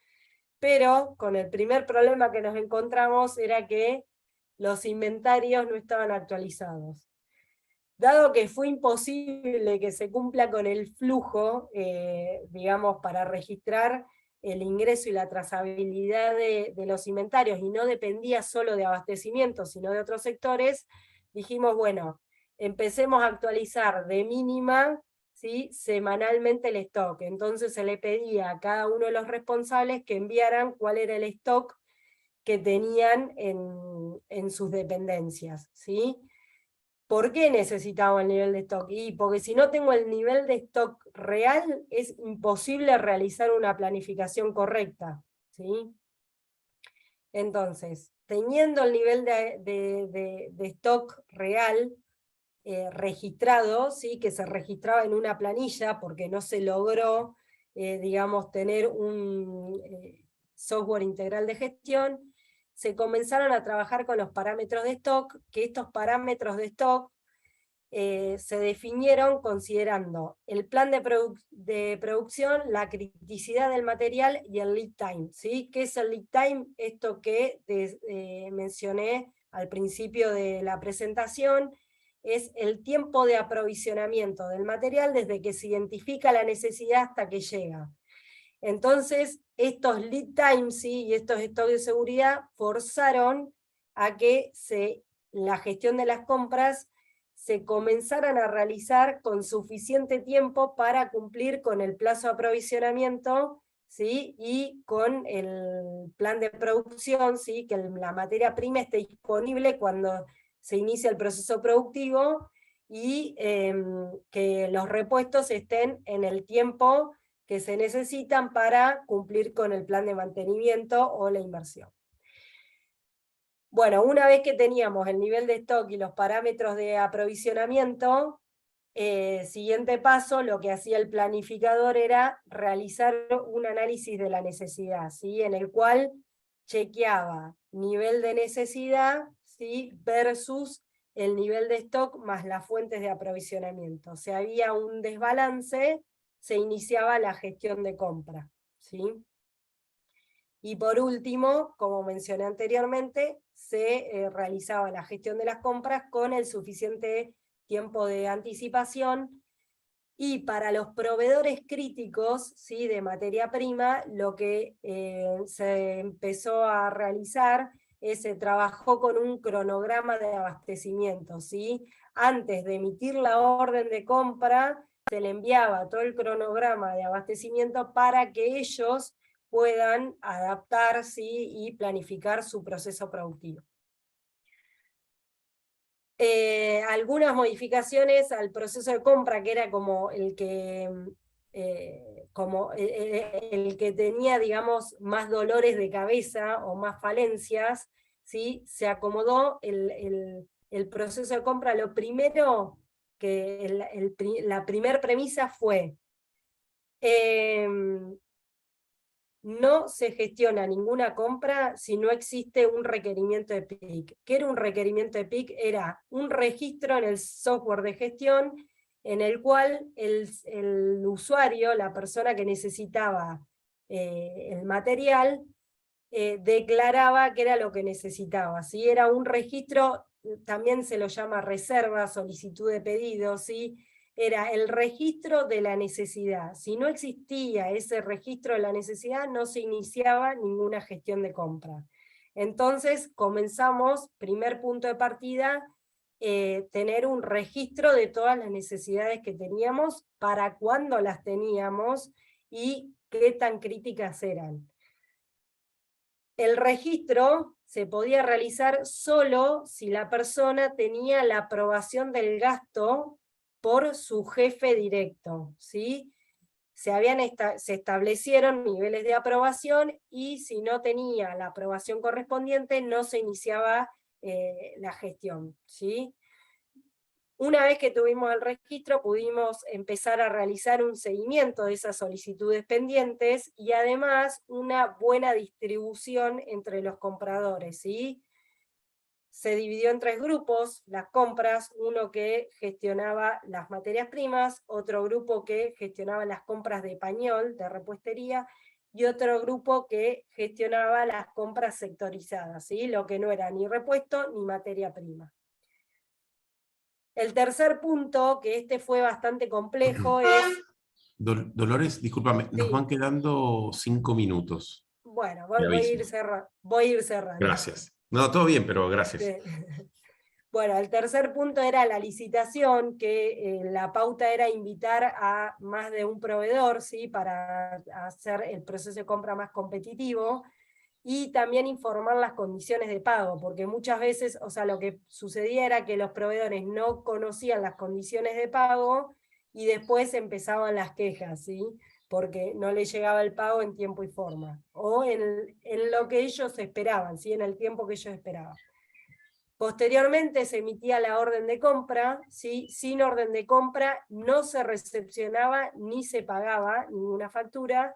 pero con el primer problema que nos encontramos era que los inventarios no estaban actualizados. Dado que fue imposible que se cumpla con el flujo, digamos, para registrar el ingreso y la trazabilidad de los inventarios, y no dependía solo de abastecimiento, sino de otros sectores, dijimos, bueno, empecemos a actualizar de mínima, ¿sí? Semanalmente el stock. Entonces se le pedía a cada uno de los responsables que enviaran cuál era el stock que tenían en sus dependencias, ¿sí? ¿Por qué necesitaba el nivel de stock? Y porque si no tengo el nivel de stock real, es imposible realizar una planificación correcta, ¿sí? Entonces, teniendo el nivel de stock real registrado, ¿sí? Que se registraba en una planilla, porque no se logró, digamos, tener un software integral de gestión, se comenzaron a trabajar con los parámetros de stock, que estos parámetros de stock se definieron considerando el plan de producción, la criticidad del material y el lead time, ¿sí? ¿Qué es el lead time? Esto que mencioné al principio de la presentación, es el tiempo de aprovisionamiento del material desde que se identifica la necesidad hasta que llega. Entonces, estos lead times, ¿sí? Y estos stocks de seguridad forzaron a que la gestión de las compras se comenzaran a realizar con suficiente tiempo para cumplir con el plazo de aprovisionamiento, ¿sí? Y con el plan de producción, ¿sí? Que la materia prima esté disponible cuando se inicia el proceso productivo, y que los repuestos estén en el tiempo que se necesitan para cumplir con el plan de mantenimiento o la inversión. Bueno, una vez que teníamos el nivel de stock y los parámetros de aprovisionamiento, siguiente paso, lo que hacía el planificador era realizar un análisis de la necesidad, ¿sí? En el cual chequeaba nivel de necesidad, ¿sí? Versus el nivel de stock más las fuentes de aprovisionamiento. Si había un desbalance, se iniciaba la gestión de compra, ¿sí? Y por último, como mencioné anteriormente, se realizaba la gestión de las compras con el suficiente tiempo de anticipación, y para los proveedores críticos, ¿sí? De materia prima, lo que se empezó a realizar se trabajó con un cronograma de abastecimiento, ¿sí? Antes de emitir la orden de compra, se le enviaba todo el cronograma de abastecimiento para que ellos puedan adaptar, ¿sí? Y planificar su proceso productivo. Algunas modificaciones al proceso de compra, que era como el que, el que tenía, digamos, más dolores de cabeza o más falencias, ¿sí? Se acomodó el proceso de compra. Lo primero, la primer premisa fue no se gestiona ninguna compra si no existe un requerimiento de PIC. ¿Qué era un requerimiento de PIC? Era un registro en el software de gestión en el cual el usuario, la persona que necesitaba el material, declaraba qué era lo que necesitaba. ¿Sí? Era un registro, también se lo llama reserva, solicitud de pedido, ¿sí? Era el registro de la necesidad. Si no existía ese registro de la necesidad, no se iniciaba ninguna gestión de compra. Entonces comenzamos, primer punto de partida, tener un registro de todas las necesidades que teníamos, para cuándo las teníamos y qué tan críticas eran. El registro se podía realizar solo si la persona tenía la aprobación del gasto por su jefe directo, ¿sí? Se establecieron niveles de aprobación y si no tenía la aprobación correspondiente no se iniciaba la gestión, ¿sí? Una vez que tuvimos el registro, pudimos empezar a realizar un seguimiento de esas solicitudes pendientes y además una buena distribución entre los compradores, ¿sí? Se dividió en 3 grupos las compras, uno que gestionaba las materias primas, otro grupo que gestionaba las compras de pañol, de repuestería, y otro grupo que gestionaba las compras sectorizadas, ¿sí? Lo que no era ni repuesto ni materia prima. El tercer punto, que este fue bastante complejo, es... Dolores, discúlpame, nos Sí. van quedando 5 minutos. Bueno, Te voy a aviso. ir cerrando. Gracias. No, todo bien, pero gracias. Bueno, el tercer punto era la licitación, que la pauta era invitar a más de un proveedor, ¿sí? Para hacer el proceso de compra más competitivo, y también informar las condiciones de pago, porque muchas veces, o sea, lo que sucedía era que los proveedores no conocían las condiciones de pago, y después empezaban las quejas, ¿sí? Porque no les llegaba el pago en tiempo y forma, o en lo que ellos esperaban, ¿sí? En el tiempo que ellos esperaban. Posteriormente se emitía la orden de compra, ¿sí? Sin orden de compra no se recepcionaba ni se pagaba ninguna factura,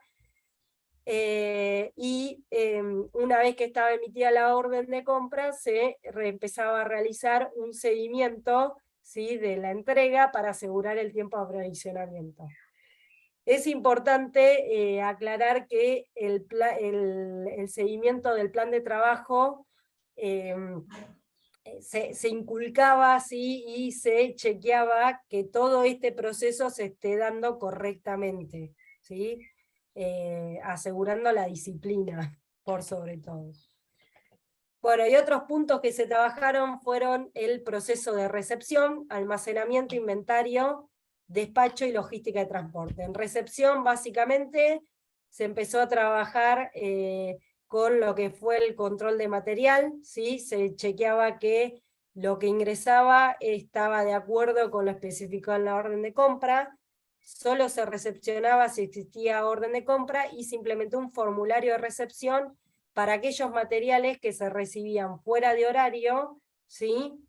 una vez que estaba emitida la orden de compra se empezaba a realizar un seguimiento, ¿sí? De la entrega para asegurar el tiempo de aprovisionamiento. Es importante aclarar que el seguimiento del plan de trabajo se inculcaba, ¿sí? Y se chequeaba que todo este proceso se esté dando correctamente, ¿sí? Asegurando la disciplina, por sobre todo. Bueno, y otros puntos que se trabajaron fueron el proceso de recepción, almacenamiento, inventario, despacho y logística de transporte. En recepción, básicamente, se empezó a trabajar con lo que fue el control de material, ¿sí? Se chequeaba que lo que ingresaba estaba de acuerdo con lo especificado en la orden de compra, solo se recepcionaba si existía orden de compra, y se implementó un formulario de recepción para aquellos materiales que se recibían fuera de horario, ¿sí?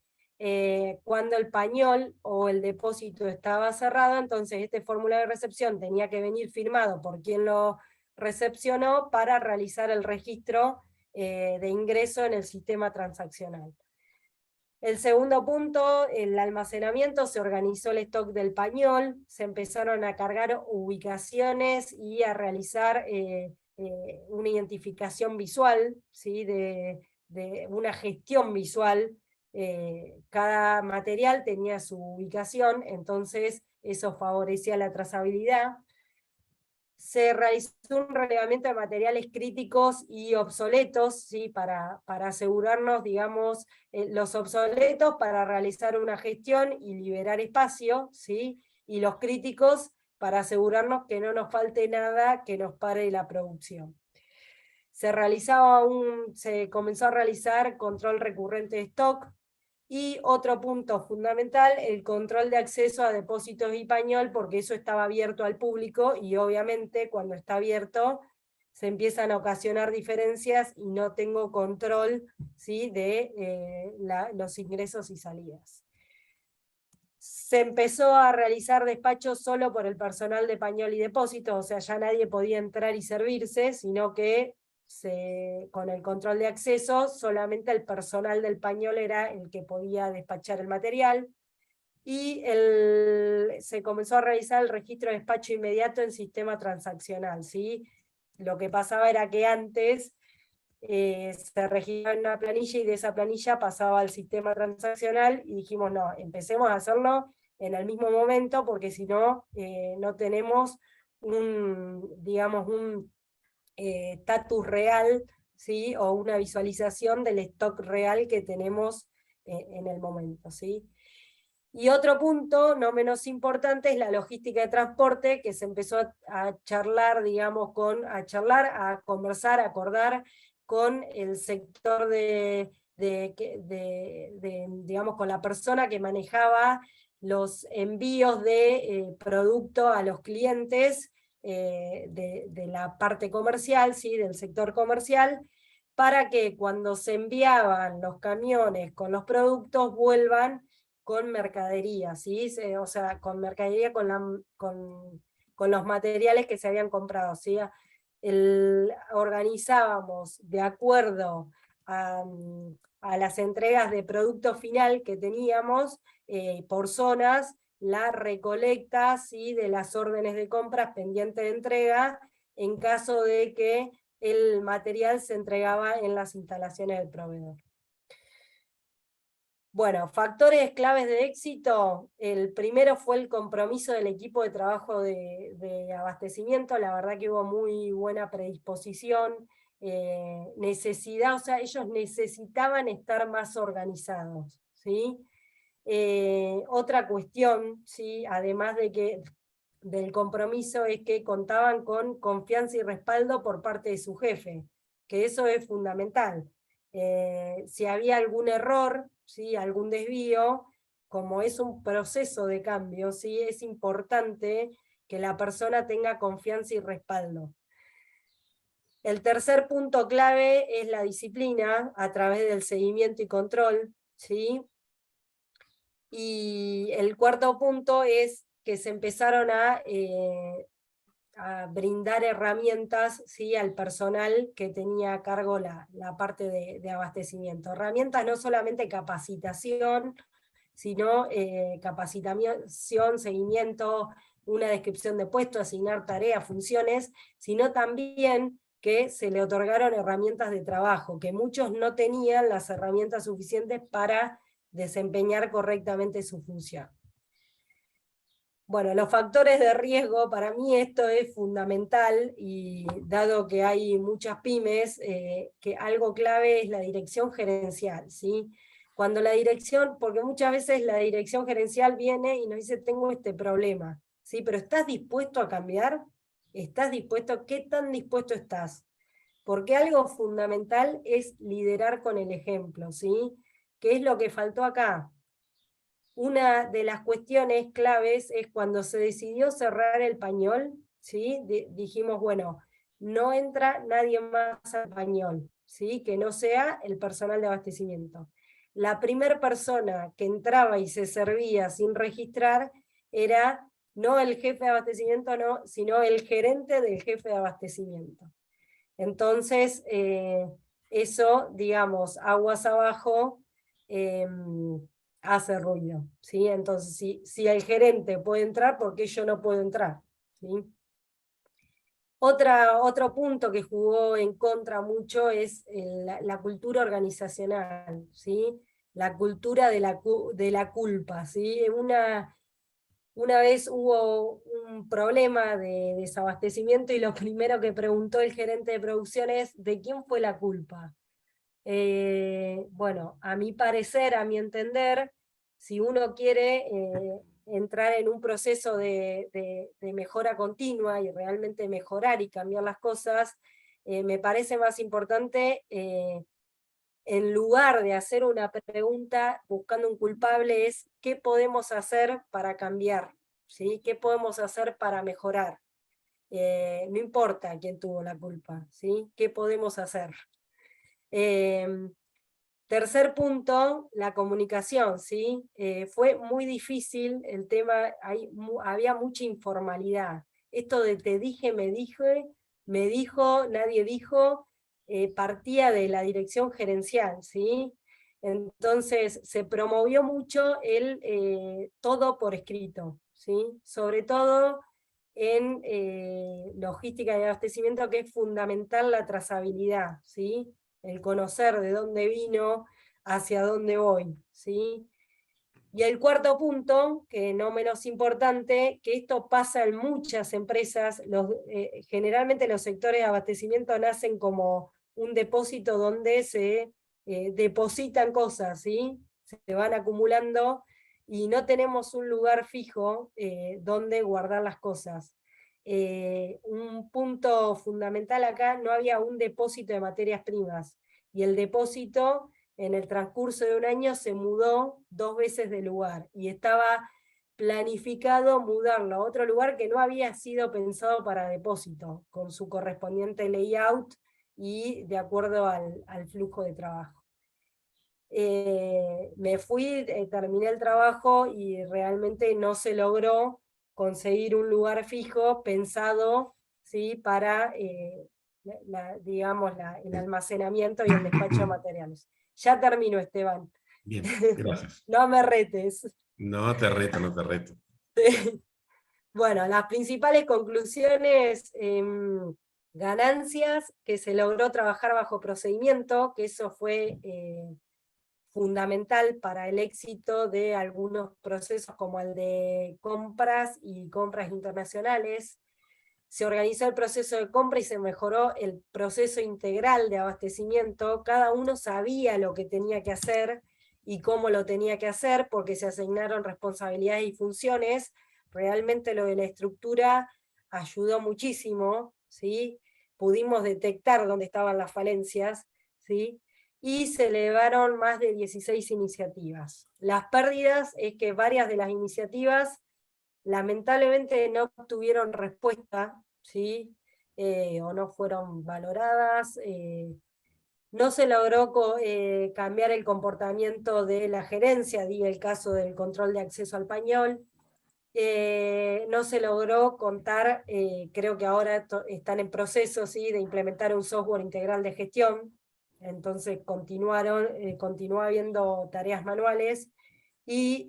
Cuando el pañol o el depósito estaba cerrado, entonces este formulario de recepción tenía que venir firmado por quien lo recepcionó para realizar el registro de ingreso en el sistema transaccional. El segundo punto, el almacenamiento, se organizó el stock del pañol, se empezaron a cargar ubicaciones y a realizar una identificación visual, ¿sí? de una gestión visual. Cada material tenía su ubicación, entonces eso favorecía la trazabilidad. Se realizó un relevamiento de materiales críticos y obsoletos, ¿sí? para asegurarnos, digamos, los obsoletos para realizar una gestión y liberar espacio, ¿sí? Y los críticos para asegurarnos que no nos falte nada que nos pare la producción. Se comenzó a realizar control recurrente de stock, y otro punto fundamental, el control de acceso a depósitos y pañol, porque eso estaba abierto al público, y obviamente cuando está abierto se empiezan a ocasionar diferencias y no tengo control, ¿sí? de los ingresos y salidas. se empezó a realizar despachos solo por el personal de pañol y depósito, o sea, ya nadie podía entrar y servirse, sino que con el control de acceso, solamente el personal del pañol era el que podía despachar el material, y se comenzó a realizar el registro de despacho inmediato en sistema transaccional, ¿sí? Lo que pasaba era que antes se registraba en una planilla y de esa planilla pasaba al sistema transaccional, y dijimos, no, empecemos a hacerlo en el mismo momento, porque si no, no tenemos digamos, un estatus real, ¿sí? O una visualización del stock real que tenemos en el momento, ¿sí? Y otro punto, no menos importante, es la logística de transporte, que se empezó a charlar, digamos, a conversar, a acordar con el sector digamos, con la persona que manejaba los envíos de producto a los clientes de la parte comercial, ¿sí? Del sector comercial, para que cuando se enviaban los camiones con los productos vuelvan con mercadería, ¿sí? O sea, con mercadería con los materiales que se habían comprado, ¿sí? Organizábamos de acuerdo a las entregas de producto final que teníamos por zonas, la recolecta, ¿sí? De las órdenes de compras pendiente de entrega, en caso de que el material se entregaba en las instalaciones del proveedor. Bueno, factores claves de éxito. El primero fue el compromiso del equipo de trabajo de abastecimiento. La verdad que hubo muy buena predisposición, necesidad, o sea, ellos necesitaban estar más organizados, ¿sí? Otra cuestión, ¿sí? Además del compromiso, es que contaban con confianza y respaldo por parte de su jefe, que eso es fundamental. Si había algún error, ¿sí? Algún desvío, como es un proceso de cambio, ¿sí? Es importante que la persona tenga confianza y respaldo. El tercer punto clave es la disciplina a través del seguimiento y control, ¿sí? Y el cuarto punto es que se empezaron a brindar herramientas, ¿sí? Al personal que tenía a cargo la parte de abastecimiento. Herramientas no solamente capacitación, sino capacitación, seguimiento, una descripción de puesto, asignar tareas, funciones, sino también que se le otorgaron herramientas de trabajo, que muchos no tenían las herramientas suficientes para desempeñar correctamente su función. Bueno, los factores de riesgo, para mí esto es fundamental, y dado que hay muchas pymes, que algo clave es la dirección gerencial, ¿sí? Cuando la dirección, porque muchas veces la dirección gerencial viene y nos dice, tengo este problema, ¿sí? Pero ¿estás dispuesto a cambiar? ¿Estás dispuesto? ¿Qué tan dispuesto estás? Porque algo fundamental es liderar con el ejemplo, ¿sí? ¿Qué es lo que faltó acá? Una de las cuestiones claves es cuando se decidió cerrar el pañol, ¿sí? Dijimos, bueno, no entra nadie más al pañol, ¿sí? Que no sea el personal de abastecimiento. La primera persona que entraba y se servía sin registrar era no el jefe de abastecimiento, no, sino el gerente del jefe de abastecimiento. Entonces, eso, digamos, aguas abajo, hace ruido, ¿sí? Entonces, si el gerente puede entrar, ¿por qué yo no puedo entrar? ¿Sí? Otro punto que jugó en contra mucho es la cultura organizacional, ¿sí? La cultura de la culpa, ¿sí? Una vez hubo un problema de desabastecimiento, y lo primero que preguntó el gerente de producción es, ¿de quién fue la culpa? Bueno, a mi parecer, a mi entender, si uno quiere entrar en un proceso de mejora continua y realmente mejorar y cambiar las cosas, me parece más importante, en lugar de hacer una pregunta buscando un culpable, es ¿qué podemos hacer para cambiar? ¿Sí? ¿Qué podemos hacer para mejorar? No importa quién tuvo la culpa, ¿sí? ¿Qué podemos hacer? Tercer punto, la comunicación, ¿sí? Fue muy difícil el tema, había mucha informalidad. Esto de te dije, me dijo, nadie dijo, partía de la dirección gerencial, ¿sí? Entonces se promovió mucho el todo por escrito, ¿sí? Sobre todo en logística y abastecimiento, que es fundamental la trazabilidad, ¿sí? El conocer de dónde vino, hacia dónde voy, ¿sí? Y el cuarto punto, que no menos importante, que esto pasa en muchas empresas, generalmente los sectores de abastecimiento nacen como un depósito donde se depositan cosas, ¿sí? Se van acumulando y no tenemos un lugar fijo donde guardar las cosas. Un punto fundamental acá, no había un depósito de materias primas, y el depósito en el transcurso de un año se mudó 2 veces de lugar, y estaba planificado mudarlo a otro lugar que no había sido pensado para depósito, con su correspondiente layout y de acuerdo al flujo de trabajo. Me fui, terminé el trabajo y realmente no se logró conseguir un lugar fijo pensado, ¿sí? Para digamos, el almacenamiento y el despacho de materiales. Ya termino, Esteban. Bien, gracias. No me retes. No te reto, no te reto. Bueno, las principales conclusiones, ganancias, que se logró trabajar bajo procedimiento, que eso fue fundamental para el éxito de algunos procesos como el de compras y compras internacionales. Se organizó el proceso de compra y se mejoró el proceso integral de abastecimiento. Cada uno sabía lo que tenía que hacer y cómo lo tenía que hacer, porque se asignaron responsabilidades y funciones. Realmente lo de la estructura ayudó muchísimo, ¿sí? Pudimos detectar dónde estaban las falencias, ¿sí? Y se elevaron más de 16 iniciativas. Las pérdidas es que varias de las iniciativas lamentablemente no obtuvieron respuesta, ¿sí? O no fueron valoradas, no se logró cambiar el comportamiento de la gerencia, di el caso del control de acceso al pañol, no se logró contar, creo que ahora están en proceso, ¿sí? De implementar un software integral de gestión, entonces continuó habiendo tareas manuales, y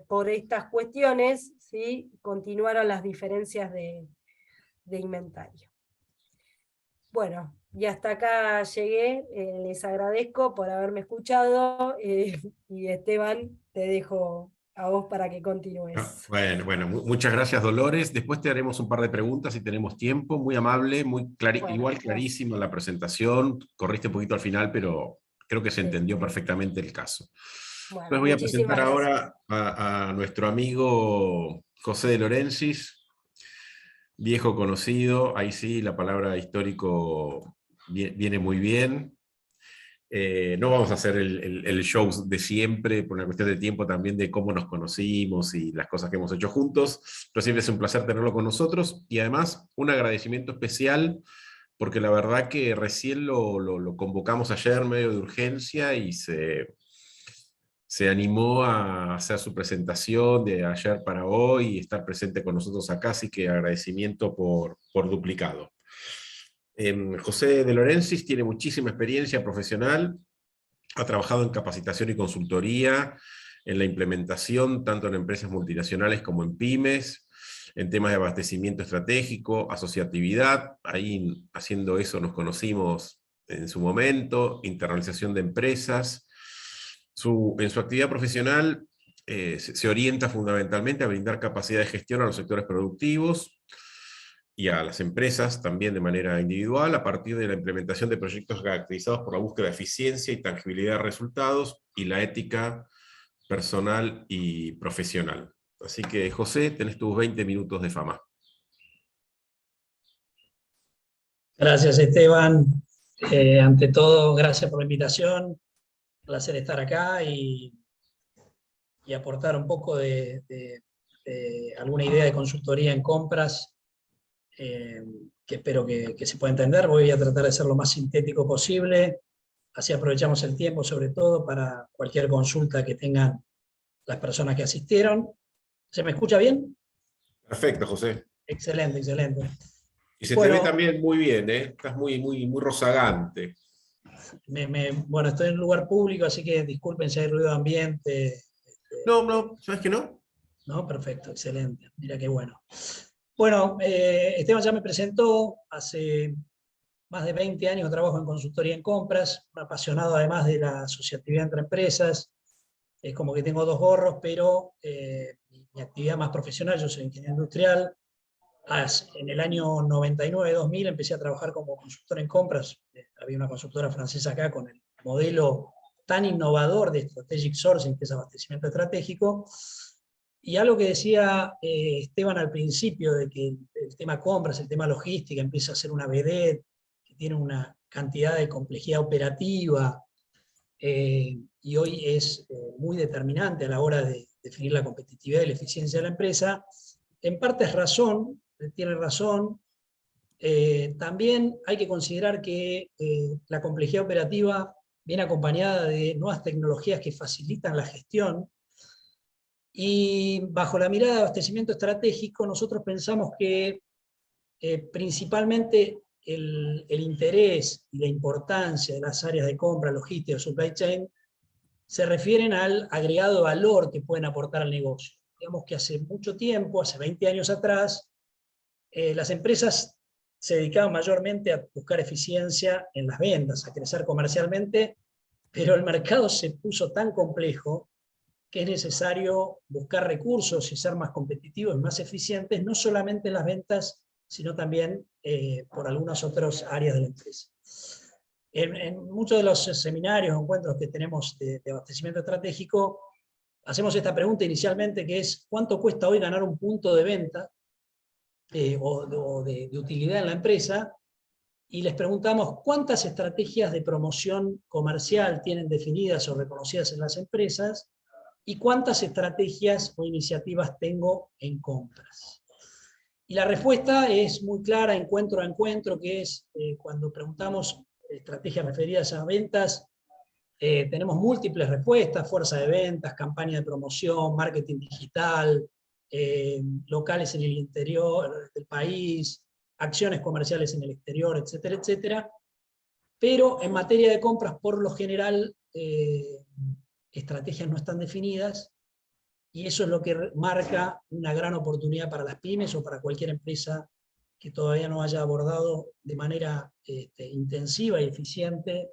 por estas cuestiones, ¿sí? Continuaron las diferencias de inventario. Bueno, y hasta acá llegué, les agradezco por haberme escuchado, y Esteban, te dejo a vos para que continúes. Bueno, muchas gracias, Dolores. Después te haremos un par de preguntas si tenemos tiempo. Muy amable, Bueno, igual gracias. clarísima la presentación. Corriste un poquito al final, pero creo que se entendió perfectamente el caso. Bueno, Entonces voy a muchísimas presentar gracias. ahora a nuestro amigo José de Lorensis, viejo conocido. Ahí sí, la palabra histórico viene muy bien. No vamos a hacer el show de siempre, por una cuestión de tiempo también, de cómo nos conocimos y las cosas que hemos hecho juntos, pero siempre es un placer tenerlo con nosotros, y además un agradecimiento especial, porque la verdad que recién lo convocamos ayer medio de urgencia y se animó a hacer su presentación de ayer para hoy y estar presente con nosotros acá, así que agradecimiento por duplicado. José de Lorensis tiene muchísima experiencia profesional, ha trabajado en capacitación y consultoría, en la implementación tanto en empresas multinacionales como en pymes, en temas de abastecimiento estratégico, asociatividad. Ahí haciendo eso nos conocimos en su momento, internalización de empresas. En su actividad profesional se orienta fundamentalmente a brindar capacidad de gestión a los sectores productivos y a las empresas también de manera individual, a partir de la implementación de proyectos caracterizados por la búsqueda de eficiencia y tangibilidad de resultados y la ética personal y profesional. Así que, José, tenés tus 20 minutos de fama. Gracias, Esteban. Ante todo, gracias por la invitación. Placer estar acá y aportar un poco de alguna idea de consultoría en compras, que espero que se pueda entender. Voy a tratar de ser lo más sintético posible. así aprovechamos el tiempo sobre todo para cualquier consulta que tengan las personas que asistieron. ¿Se me escucha bien? Perfecto, José. Excelente, excelente. Y se te Bueno, ve también muy bien, ¿eh? Estás muy rozagante. bueno, estoy en un lugar público, así que disculpen si hay ruido de ambiente. No, ¿sabes que no? No, perfecto, excelente. Mira qué bueno. Bueno, Esteban ya me presentó, hace más de 20 años trabajo en consultoría en compras, un apasionado además de la asociatividad entre empresas. Es como que tengo dos gorros, pero mi actividad más profesional, yo soy ingeniero industrial. En el año 99-2000 empecé a trabajar como consultor en compras. Había una consultora francesa acá con el modelo tan innovador de Strategic Sourcing, que es abastecimiento estratégico. Y algo que decía Esteban al principio, de que el tema compras, el tema logística, empieza a ser una vedette, que tiene una cantidad de complejidad operativa, y hoy es muy determinante a la hora de definir la competitividad y la eficiencia de la empresa, en parte es razón, tiene razón. También hay que considerar que la complejidad operativa viene acompañada de nuevas tecnologías que facilitan la gestión, y bajo la mirada de abastecimiento estratégico nosotros pensamos que principalmente el interés y la importancia de las áreas de compra, logística, supply chain, se refieren al agregado de valor que pueden aportar al negocio. Digamos que hace mucho tiempo, hace 20 años atrás, las empresas se dedicaban mayormente a buscar eficiencia en las ventas, a crecer comercialmente, pero el mercado se puso tan complejo que es necesario buscar recursos y ser más competitivos y más eficientes, no solamente en las ventas, sino también por algunas otras áreas de la empresa. En muchos de los seminarios o encuentros que tenemos de abastecimiento estratégico, hacemos esta pregunta inicialmente, que es: ¿cuánto cuesta hoy ganar un punto de venta o de utilidad en la empresa? Y les preguntamos cuántas estrategias de promoción comercial tienen definidas o reconocidas en las empresas, y cuántas estrategias o iniciativas tengo en compras. Y la respuesta es muy clara, encuentro a encuentro, que es cuando preguntamos estrategias referidas a ventas, tenemos múltiples respuestas: fuerza de ventas, campaña de promoción, marketing digital, locales en el interior del país, acciones comerciales en el exterior, etcétera, etcétera. Pero en materia de compras, por lo general, estrategias no están definidas, y eso es lo que marca una gran oportunidad para las pymes o para cualquier empresa que todavía no haya abordado de manera intensiva y eficiente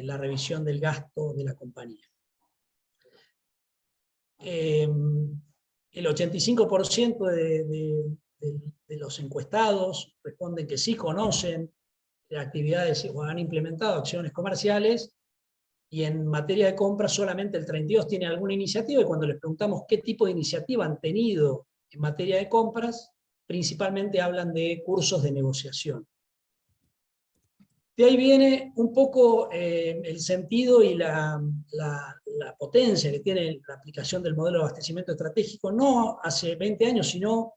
la revisión del gasto de la compañía. El 85% de los encuestados responden que sí conocen actividades o han implementado acciones comerciales, y en materia de compras solamente el 32% tiene alguna iniciativa, y cuando les preguntamos qué tipo de iniciativa han tenido en materia de compras, principalmente hablan de cursos de negociación. De ahí viene un poco el sentido y la potencia que tiene la aplicación del modelo de abastecimiento estratégico, no hace 20 años, sino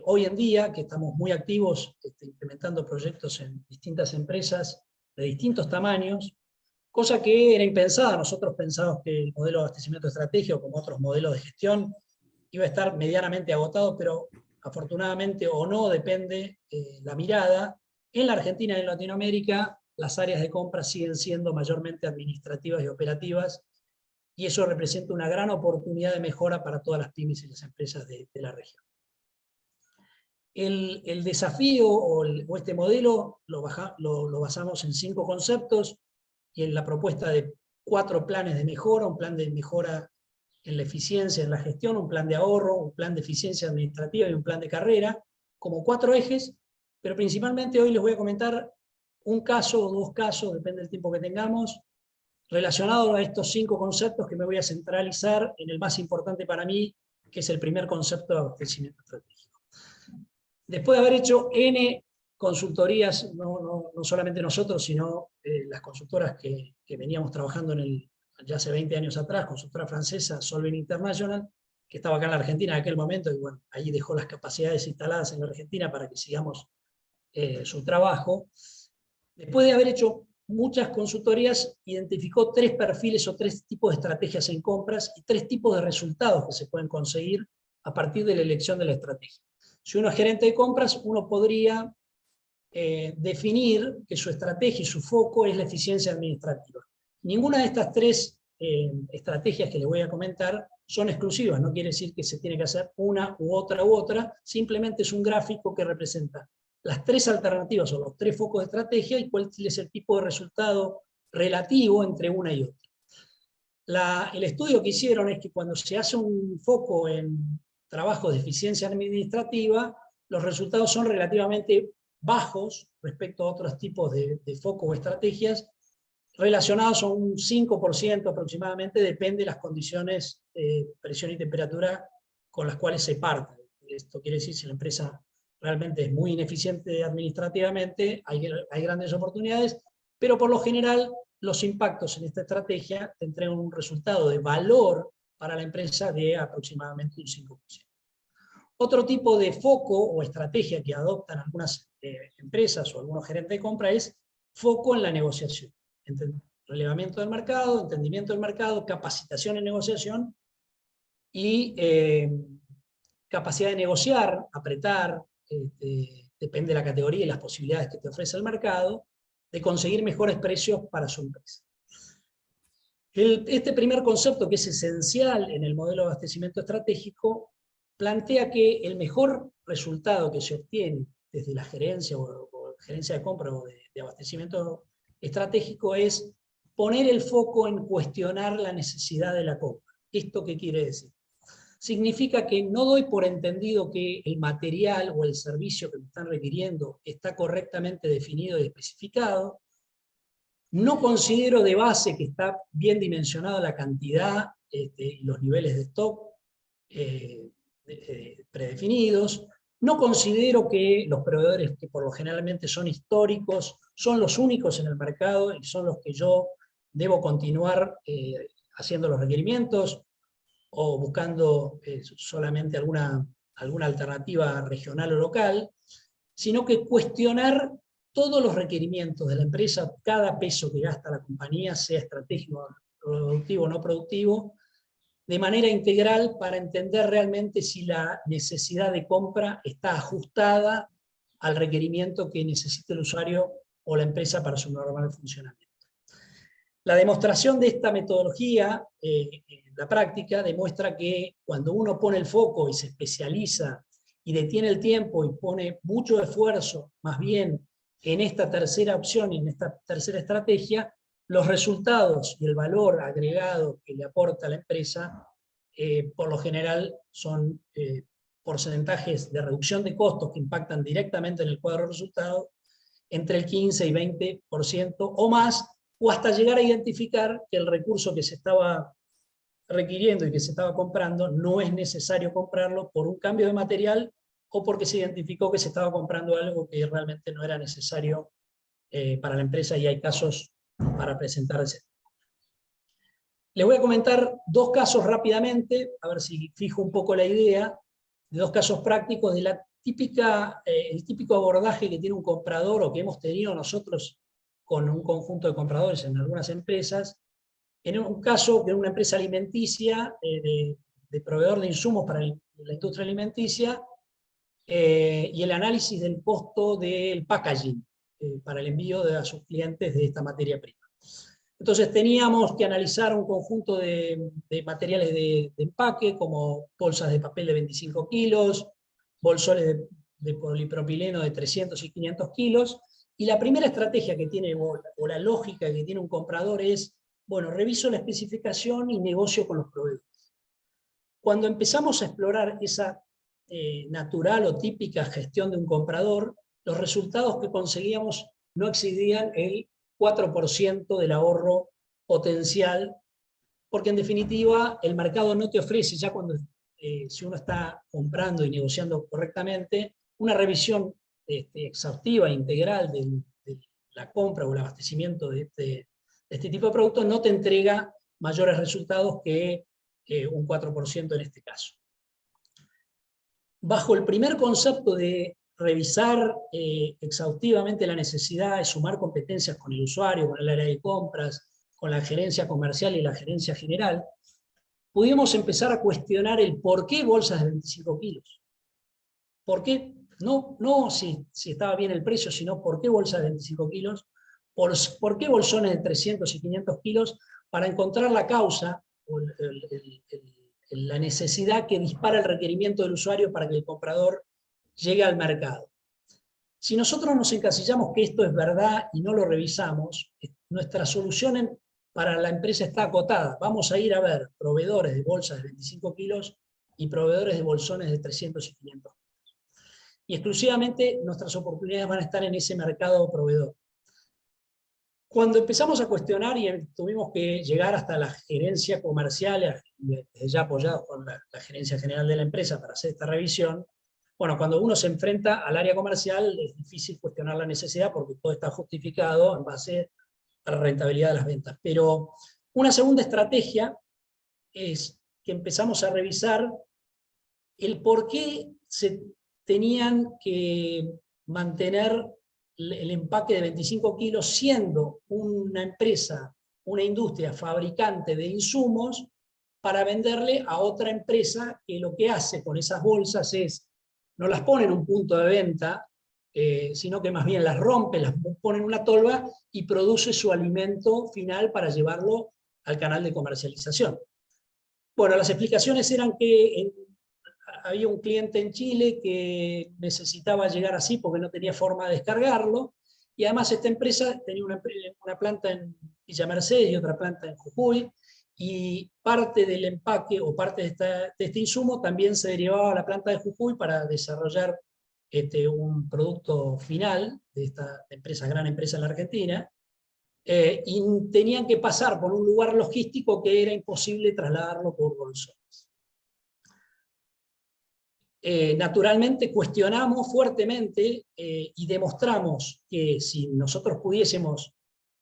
hoy en día, que estamos muy activos implementando proyectos en distintas empresas de distintos tamaños, cosa que era impensada. Nosotros pensábamos que el modelo de abastecimiento estratégico, como otros modelos de gestión, iba a estar medianamente agotado, pero afortunadamente o no, depende la mirada. En la Argentina y en Latinoamérica, las áreas de compra siguen siendo mayormente administrativas y operativas, y eso representa una gran oportunidad de mejora para todas las pymes y las empresas de la región. El desafío o este modelo lo basamos en 5 conceptos, y en la propuesta de 4 planes de mejora: un plan de mejora en la eficiencia en la gestión, un plan de ahorro, un plan de eficiencia administrativa y un plan de carrera, como 4 ejes, pero principalmente hoy les voy a comentar un caso o 2 casos, depende del tiempo que tengamos, relacionados a estos 5 conceptos, que me voy a centralizar en el más importante para mí, que es el primer concepto de abastecimiento estratégico. Después de haber hecho N consultorías, no solamente nosotros, sino las consultoras que veníamos trabajando ya hace 20 años atrás, consultora francesa Solvay International, que estaba acá en la Argentina en aquel momento, y bueno, ahí dejó las capacidades instaladas en la Argentina para que sigamos su trabajo. Después de haber hecho muchas consultorías identificó 3 perfiles o 3 tipos de estrategias en compras y 3 tipos de resultados que se pueden conseguir a partir de la elección de la estrategia. Si uno es gerente de compras, uno podría definir que su estrategia y su foco es la eficiencia administrativa. Ninguna de estas 3 estrategias que les voy a comentar son exclusivas, no quiere decir que se tiene que hacer una u otra, simplemente es un gráfico que representa las 3 alternativas o los 3 focos de estrategia y cuál es el tipo de resultado relativo entre una y otra. El estudio que hicieron es que cuando se hace un foco en trabajos de eficiencia administrativa, los resultados son relativamente bajos respecto a otros tipos de focos o estrategias, relacionados a un 5% aproximadamente, depende de las condiciones de presión y temperatura con las cuales se parten. Esto quiere decir, si la empresa realmente es muy ineficiente administrativamente, hay grandes oportunidades, pero por lo general los impactos en esta estrategia te entregan un resultado de valor para la empresa de aproximadamente un 5%. Otro tipo de foco o estrategia que adoptan algunas empresas o algunos gerentes de compra es foco en la negociación. Relevamiento del mercado, entendimiento del mercado, capacitación en negociación y capacidad de negociar, apretar, depende de la categoría y las posibilidades que te ofrece el mercado, de conseguir mejores precios para su empresa. Este primer concepto, que es esencial en el modelo de abastecimiento estratégico, plantea que el mejor resultado que se obtiene desde la gerencia o gerencia de compra o de abastecimiento estratégico es poner el foco en cuestionar la necesidad de la compra. ¿Esto qué quiere decir? Significa que no doy por entendido que el material o el servicio que me están requiriendo está correctamente definido y especificado. No considero de base que está bien dimensionada la cantidad y los niveles de stock predefinidos. No considero que los proveedores, que por lo generalmente son históricos, son los únicos en el mercado y son los que yo debo continuar haciendo los requerimientos o buscando solamente alguna alternativa regional o local, sino que cuestionar todos los requerimientos de la empresa, cada peso que gasta la compañía, sea estratégico, productivo o no productivo, de manera integral para entender realmente si la necesidad de compra está ajustada al requerimiento que necesita el usuario o la empresa para su normal funcionamiento. La demostración de esta metodología, la práctica, demuestra que cuando uno pone el foco y se especializa y detiene el tiempo y pone mucho esfuerzo, más bien en esta tercera opción y en esta tercera estrategia, los resultados y el valor agregado que le aporta a la empresa, por lo general son porcentajes de reducción de costos que impactan directamente en el cuadro de resultados, entre el 15 y 20% o más, o hasta llegar a identificar que el recurso que se estaba requiriendo y que se estaba comprando no es necesario comprarlo por un cambio de material o porque se identificó que se estaba comprando algo que realmente no era necesario para la empresa, y hay casos para presentar ese. Les voy a comentar 2 casos rápidamente, a ver si fijo un poco la idea, de 2 casos prácticos de el típico abordaje que tiene un comprador o que hemos tenido nosotros con un conjunto de compradores en algunas empresas. En un caso de una empresa alimenticia, de proveedor de insumos para la industria alimenticia, y el análisis del costo del packaging para el envío a sus clientes de esta materia prima. Entonces teníamos que analizar un conjunto de materiales de empaque, como bolsas de papel de 25 kilos, bolsones de polipropileno de 300 y 500 kilos, y la primera estrategia que tiene, o la lógica que tiene un comprador es, bueno, reviso la especificación y negocio con los proveedores. Cuando empezamos a explorar esa natural o típica gestión de un comprador, los resultados que conseguíamos no excedían el 4% del ahorro potencial, porque en definitiva el mercado no te ofrece, ya cuando si uno está comprando y negociando correctamente, una revisión exhaustiva e integral de la compra o el abastecimiento de este tipo de productos no te entrega mayores resultados que un 4% en este caso. Bajo el primer concepto de revisar exhaustivamente la necesidad de sumar competencias con el usuario, con el área de compras, con la gerencia comercial y la gerencia general, pudimos empezar a cuestionar el por qué bolsas de 25 kilos. ¿Por qué? No si estaba bien el precio, sino por qué bolsas de 25 kilos, por qué bolsones de 300 y 500 kilos, para encontrar la causa, o la necesidad que dispara el requerimiento del usuario para que el comprador llegue al mercado. Si nosotros nos encasillamos que esto es verdad y no lo revisamos, nuestra solución para la empresa está acotada. Vamos a ir a ver proveedores de bolsas de 25 kilos y proveedores de bolsones de 300 y 500 kilos. Y exclusivamente nuestras oportunidades van a estar en ese mercado proveedor. Cuando empezamos a cuestionar y tuvimos que llegar hasta la gerencia comercial, ya apoyados con la gerencia general de la empresa para hacer esta revisión, bueno, cuando uno se enfrenta al área comercial es difícil cuestionar la necesidad porque todo está justificado en base a la rentabilidad de las ventas. Pero una segunda estrategia es que empezamos a revisar el por qué se tenían que mantener el empaque de 25 kilos siendo una empresa, una industria fabricante de insumos, para venderle a otra empresa que lo que hace con esas bolsas es, no las pone en un punto de venta, sino que más bien las rompe, las pone en una tolva y produce su alimento final para llevarlo al canal de comercialización. Bueno, las explicaciones eran que había un cliente en Chile que necesitaba llegar así porque no tenía forma de descargarlo, y además esta empresa tenía una planta en Villa Mercedes y otra planta en Jujuy, y parte del empaque o parte de este insumo también se derivaba a la planta de Jujuy para desarrollar un producto final de esta empresa, gran empresa en la Argentina, y tenían que pasar por un lugar logístico que era imposible trasladarlo por bolsones. Naturalmente cuestionamos fuertemente y demostramos que si nosotros pudiésemos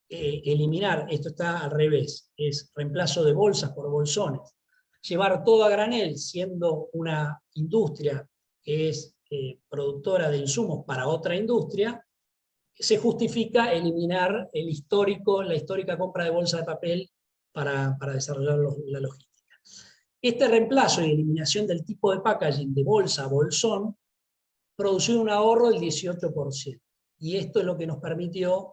eliminar, esto está al revés, es reemplazo de bolsas por bolsones, llevar todo a granel, siendo una industria que es productora de insumos para otra industria, se justifica eliminar la histórica compra de bolsa de papel para desarrollar la logística. Este reemplazo y eliminación del tipo de packaging de bolsa a bolsón produció un ahorro del 18%. Y esto es lo que nos permitió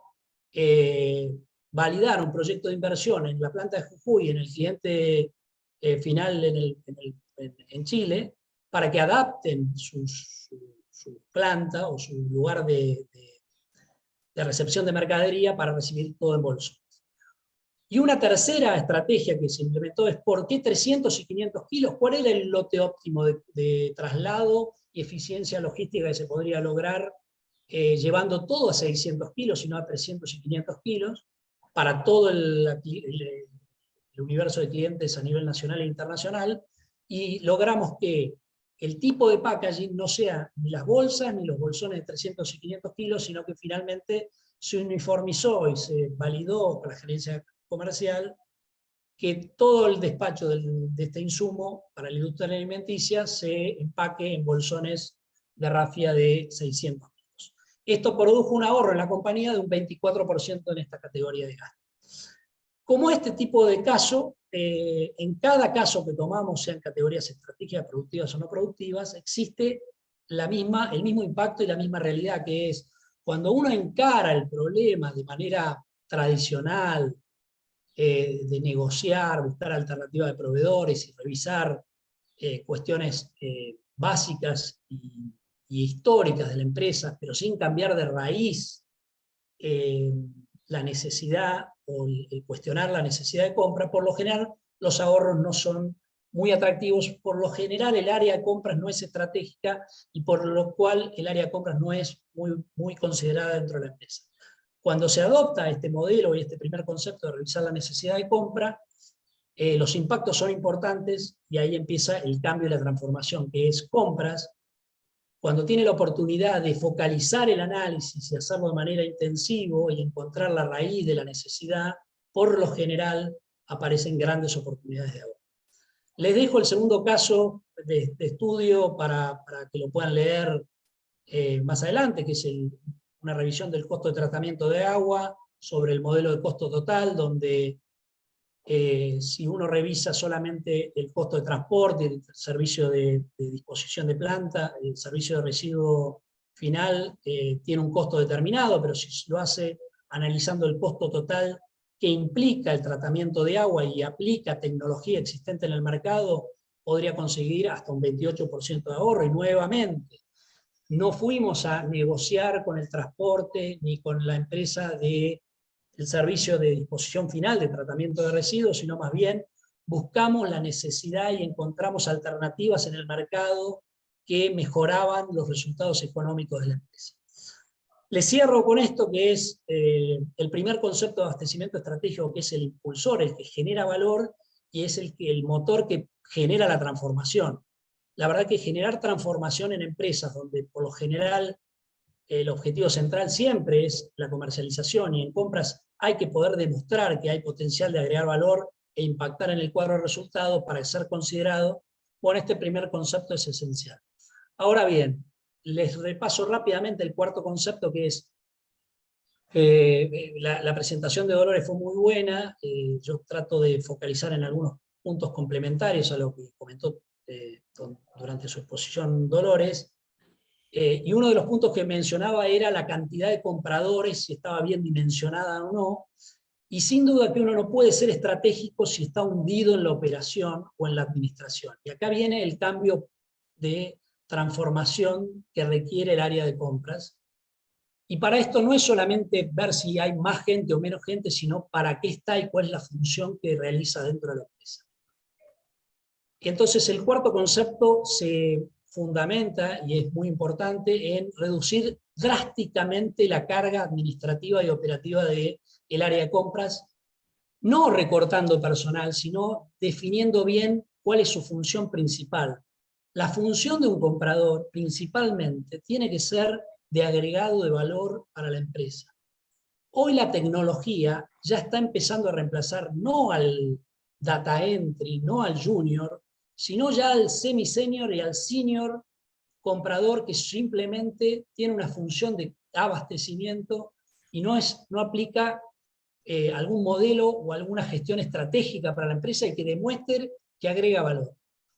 validar un proyecto de inversión en la planta de Jujuy, en el cliente final en Chile, para que adapten su planta o su lugar de recepción de mercadería para recibir todo en bolsones. Y una tercera estrategia que se implementó es ¿por qué 300 y 500 kilos? ¿Cuál era el lote óptimo de traslado y eficiencia logística que se podría lograr llevando todo a 600 kilos y no a 300 y 500 kilos para todo el universo de clientes a nivel nacional e internacional? Y logramos que el tipo de packaging no sea ni las bolsas ni los bolsones de 300 y 500 kilos, sino que finalmente se uniformizó y se validó por la gerencia comercial que todo el despacho de este insumo para la industria alimenticia se empaque en bolsones de rafia de 600 kilos. Esto produjo un ahorro en la compañía de un 24% en esta categoría de gasto. Como este tipo de caso, en cada caso que tomamos, sean categorías estratégicas, productivas o no productivas, existe el mismo impacto y la misma realidad, que es cuando uno encara el problema de manera tradicional, de negociar, buscar alternativas de proveedores y revisar cuestiones básicas y históricas de la empresa, pero sin cambiar de raíz la necesidad o el cuestionar la necesidad de compra, por lo general los ahorros no son muy atractivos. Por lo general el área de compras no es estratégica y por lo cual el área de compras no es muy considerada dentro de la empresa. Cuando se adopta este modelo y este primer concepto de revisar la necesidad de compra, los impactos son importantes y ahí empieza el cambio y la transformación, que es compras. Cuando tiene la oportunidad de focalizar el análisis y hacerlo de manera intensiva y encontrar la raíz de la necesidad, por lo general aparecen grandes oportunidades de ahorro. Les dejo el segundo caso de estudio para que lo puedan leer más adelante, que es una revisión del costo de tratamiento de agua sobre el modelo de costo total, donde si uno revisa solamente el costo de transporte, el servicio de disposición de planta, el servicio de residuo final tiene un costo determinado, pero si lo hace analizando el costo total que implica el tratamiento de agua y aplica tecnología existente en el mercado, podría conseguir hasta un 28% de ahorro. Y nuevamente, no fuimos a negociar con el transporte ni con la empresa del servicio de disposición final de tratamiento de residuos, sino más bien buscamos la necesidad y encontramos alternativas en el mercado que mejoraban los resultados económicos de la empresa. Les cierro con esto, que es el primer concepto de abastecimiento estratégico, que es el impulsor, el que genera valor, y es el motor que genera la transformación. La verdad que generar transformación en empresas, donde por lo general el objetivo central siempre es la comercialización, y en compras hay que poder demostrar que hay potencial de agregar valor e impactar en el cuadro de resultados para ser considerado, bueno, este primer concepto es esencial. Ahora bien, les repaso rápidamente el cuarto concepto, que es la presentación de Dolores fue muy buena. Yo trato de focalizar en algunos puntos complementarios a lo que comentó durante su exposición Dolores. Y uno de los puntos que mencionaba era la cantidad de compradores, si estaba bien dimensionada o no. Y sin duda que uno no puede ser estratégico si está hundido en la operación o en la administración. Y acá viene el cambio de transformación que requiere el área de compras. Y para esto no es solamente ver si hay más gente o menos gente, sino para qué está y cuál es la función que realiza dentro de la empresa. Y entonces el cuarto concepto se fundamenta, y es muy importante, en reducir drásticamente la carga administrativa y operativa del área de compras, no recortando personal, sino definiendo bien cuál es su función principal. La función de un comprador principalmente tiene que ser de agregado de valor para la empresa. Hoy la tecnología ya está empezando a reemplazar no al data entry, no al junior, sino ya al semi-senior y al senior comprador, que simplemente tiene una función de abastecimiento y no aplica algún modelo o alguna gestión estratégica para la empresa y que demuestre que agrega valor.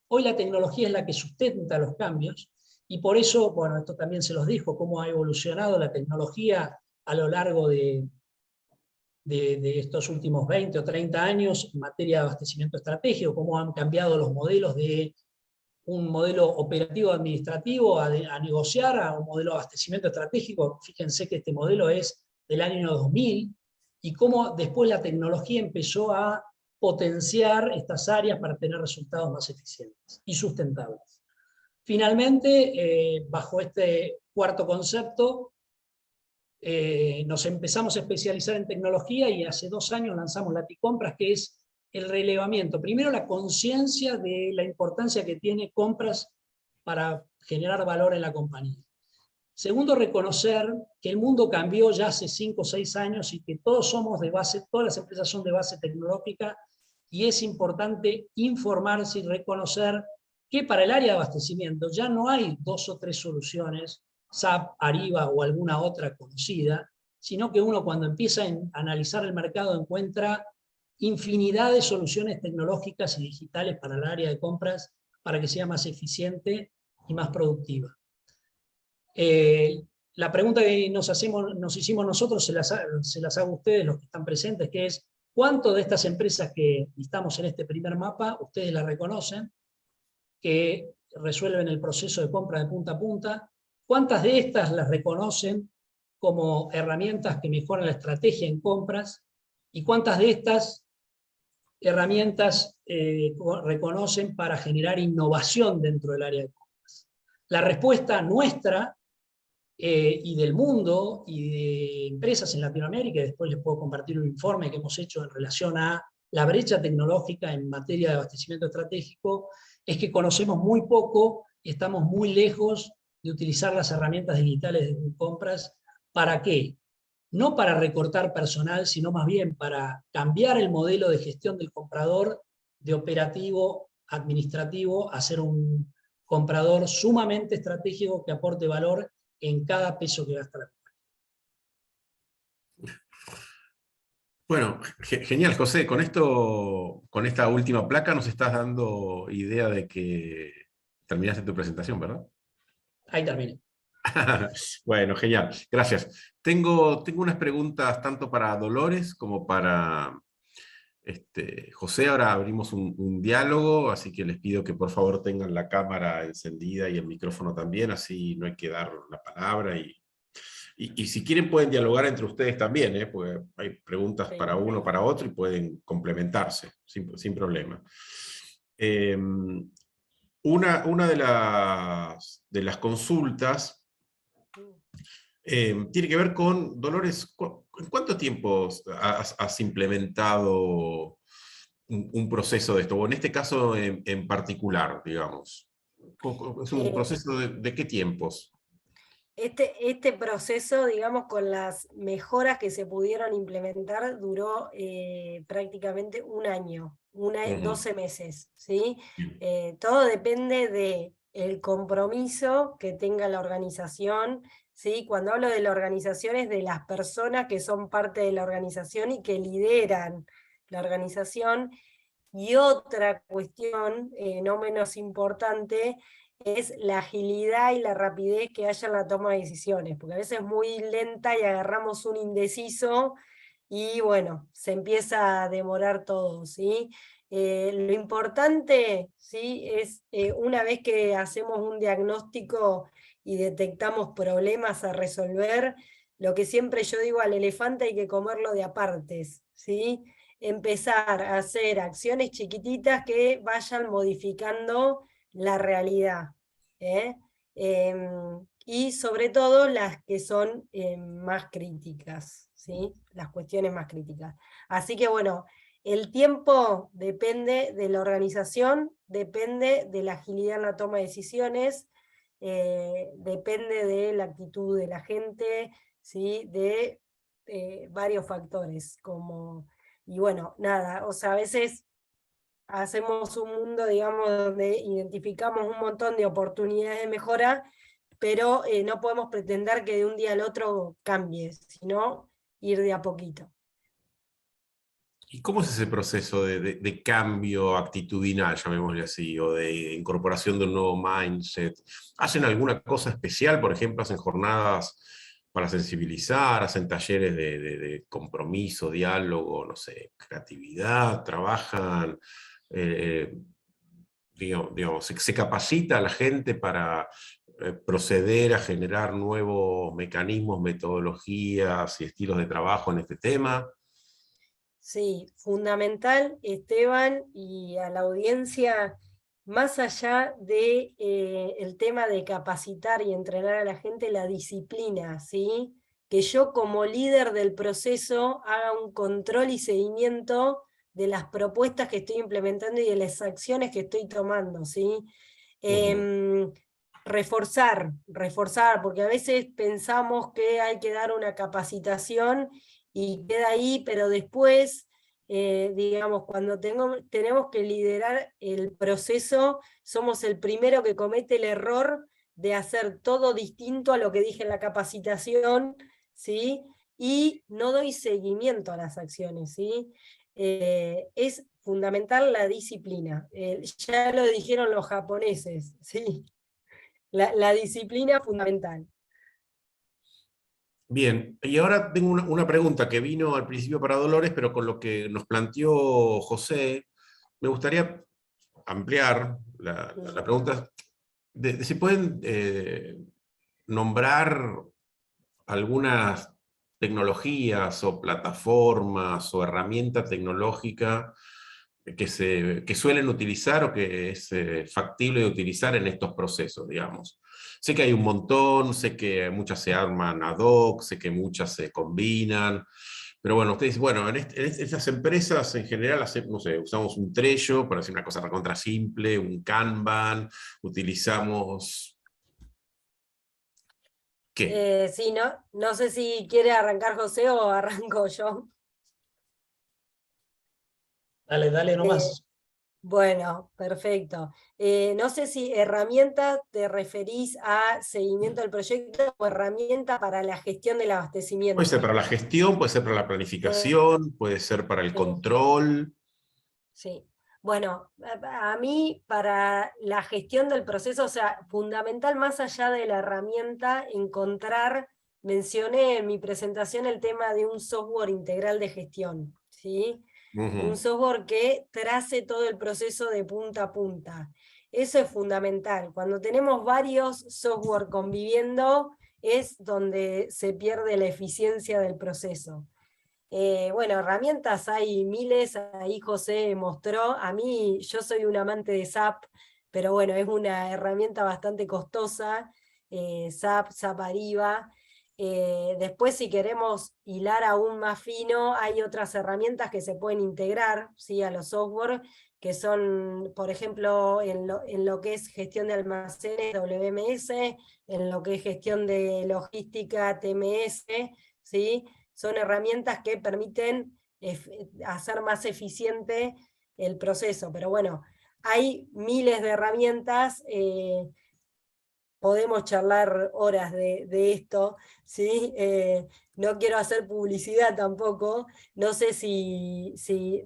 Hoy la tecnología es la que sustenta los cambios, y por eso, bueno, esto también se los dijo, cómo ha evolucionado la tecnología a lo largo de estos últimos 20 o 30 años en materia de abastecimiento estratégico, cómo han cambiado los modelos de un modelo operativo administrativo a negociar a un modelo de abastecimiento estratégico. Fíjense que este modelo es del año 2000, y cómo después la tecnología empezó a potenciar estas áreas para tener resultados más eficientes y sustentables. Finalmente, bajo este cuarto concepto, nos empezamos a especializar en tecnología, y hace 2 años lanzamos Laticompras, que es el relevamiento. Primero, la conciencia de la importancia que tiene compras para generar valor en la compañía. Segundo, reconocer que el mundo cambió ya hace 5 o 6 años y que todas las empresas son de base tecnológica, y es importante informarse y reconocer que para el área de abastecimiento ya no hay 2 o 3 soluciones, SAP, Ariba o alguna otra conocida, sino que uno, cuando empieza a analizar el mercado, encuentra infinidad de soluciones tecnológicas y digitales para el área de compras para que sea más eficiente y más productiva. La pregunta que nos hicimos nosotros, se las hago a ustedes, los que están presentes, que es: ¿cuántas de estas empresas que listamos en este primer mapa ustedes las reconocen, que resuelven el proceso de compra de punta a punta? ¿Cuántas de estas las reconocen como herramientas que mejoran la estrategia en compras? ¿Y cuántas de estas herramientas reconocen para generar innovación dentro del área de compras? La respuesta nuestra y del mundo y de empresas en Latinoamérica, y después les puedo compartir un informe que hemos hecho en relación a la brecha tecnológica en materia de abastecimiento estratégico, es que conocemos muy poco y estamos muy lejos de utilizar las herramientas digitales de compras. ¿Para qué? No para recortar personal, sino más bien para cambiar el modelo de gestión del comprador de operativo administrativo a ser un comprador sumamente estratégico que aporte valor en cada peso que gasta la compañía. Bueno, genial, José. Con esta última placa nos estás dando idea de que terminaste tu presentación, ¿verdad? Ahí terminé. Bueno, genial. Gracias. Tengo unas preguntas tanto para Dolores como para José. Ahora abrimos un diálogo, así que les pido que por favor tengan la cámara encendida y el micrófono también, así no hay que dar la palabra. Y si quieren pueden dialogar entre ustedes también, porque hay preguntas Sí. para uno, para otro, y pueden complementarse, sin problema. Una de las consultas tiene que ver con, Dolores, ¿en cuánto tiempo has implementado un proceso de esto? O en este caso en particular, digamos. ¿Es un proceso de qué tiempos? Este proceso, digamos, con las mejoras que se pudieron implementar, duró prácticamente un año, 12 meses, ¿sí? Todo depende del compromiso que tenga la organización, ¿sí? Cuando hablo de la organización es de las personas que son parte de la organización y que lideran la organización. Y otra cuestión, no menos importante, es la agilidad y la rapidez que haya en la toma de decisiones, porque a veces es muy lenta y agarramos un indeciso y bueno, se empieza a demorar todo, ¿sí? Lo importante, ¿sí? Es una vez que hacemos un diagnóstico y detectamos problemas a resolver, lo que siempre yo digo, al elefante hay que comerlo de a partes, ¿sí? Empezar a hacer acciones chiquititas que vayan modificando la realidad, ¿eh? Y sobre todo las que son más críticas, ¿sí? Las cuestiones más críticas. Así que bueno, el tiempo depende de la organización, depende de la agilidad en la toma de decisiones, depende de la actitud de la gente, ¿sí? De varios factores, como, y bueno, nada, o sea, a veces hacemos un mundo, digamos, donde identificamos un montón de oportunidades de mejora, pero no podemos pretender que de un día al otro cambie, sino ir de a poquito. ¿Y cómo es ese proceso de cambio actitudinal, llamémosle así, o de incorporación de un nuevo mindset? ¿Hacen alguna cosa especial? Por ejemplo, hacen jornadas para sensibilizar, hacen talleres de compromiso, diálogo, no sé, creatividad, trabajan, digamos, se capacita a la gente para proceder a generar nuevos mecanismos, metodologías y estilos de trabajo en este tema. Sí, fundamental, Esteban, y a la audiencia, más allá de el tema de capacitar y entrenar a la gente, la disciplina, ¿sí? Que yo como líder del proceso haga un control y seguimiento de las propuestas que estoy implementando y de las acciones que estoy tomando, ¿sí? Reforzar, porque a veces pensamos que hay que dar una capacitación y queda ahí, pero después, digamos, cuando tenemos que liderar el proceso, somos el primero que comete el error de hacer todo distinto a lo que dije en la capacitación, ¿sí? Y no doy seguimiento a las acciones, ¿sí? Es fundamental la disciplina. Ya lo dijeron los japoneses, ¿sí? La disciplina fundamental. Bien, y ahora tengo una pregunta que vino al principio para Dolores, pero con lo que nos planteó José, me gustaría ampliar la pregunta. ¿Se pueden nombrar algunas tecnologías o plataformas o herramientas tecnológicas que suelen utilizar o que es factible de utilizar en estos procesos, digamos? Sé que hay un montón, sé que muchas se arman ad hoc, sé que muchas se combinan, pero bueno, ustedes, bueno, en estas empresas en general, no sé, usamos un Trello para hacer una cosa recontra simple, un Kanban, utilizamos... ¿Qué? Sí, no sé si quiere arrancar José o arranco yo. Dale nomás. Bueno, perfecto. No sé si herramienta te referís a seguimiento del proyecto o herramienta para la gestión del abastecimiento. Puede ser para la gestión, puede ser para la planificación, puede ser para el Sí. control. Sí. Bueno, a mí para la gestión del proceso, o sea, fundamental más allá de la herramienta, mencioné en mi presentación el tema de un software integral de gestión, ¿sí? Un software que trace todo el proceso de punta a punta. Eso es fundamental. Cuando tenemos varios software conviviendo, es donde se pierde la eficiencia del proceso. Bueno, herramientas hay miles, ahí José mostró. A mí, yo soy un amante de SAP, pero bueno, es una herramienta bastante costosa, SAP Ariba. Después, si queremos hilar aún más fino, hay otras herramientas que se pueden integrar, ¿sí?, a los software, que son, por ejemplo, en lo que es gestión de almacenes, WMS, en lo que es gestión de logística, TMS, ¿sí? Son herramientas que permiten hacer más eficiente el proceso, pero bueno, hay miles de herramientas, podemos charlar horas de esto, ¿sí? No quiero hacer publicidad tampoco, no sé si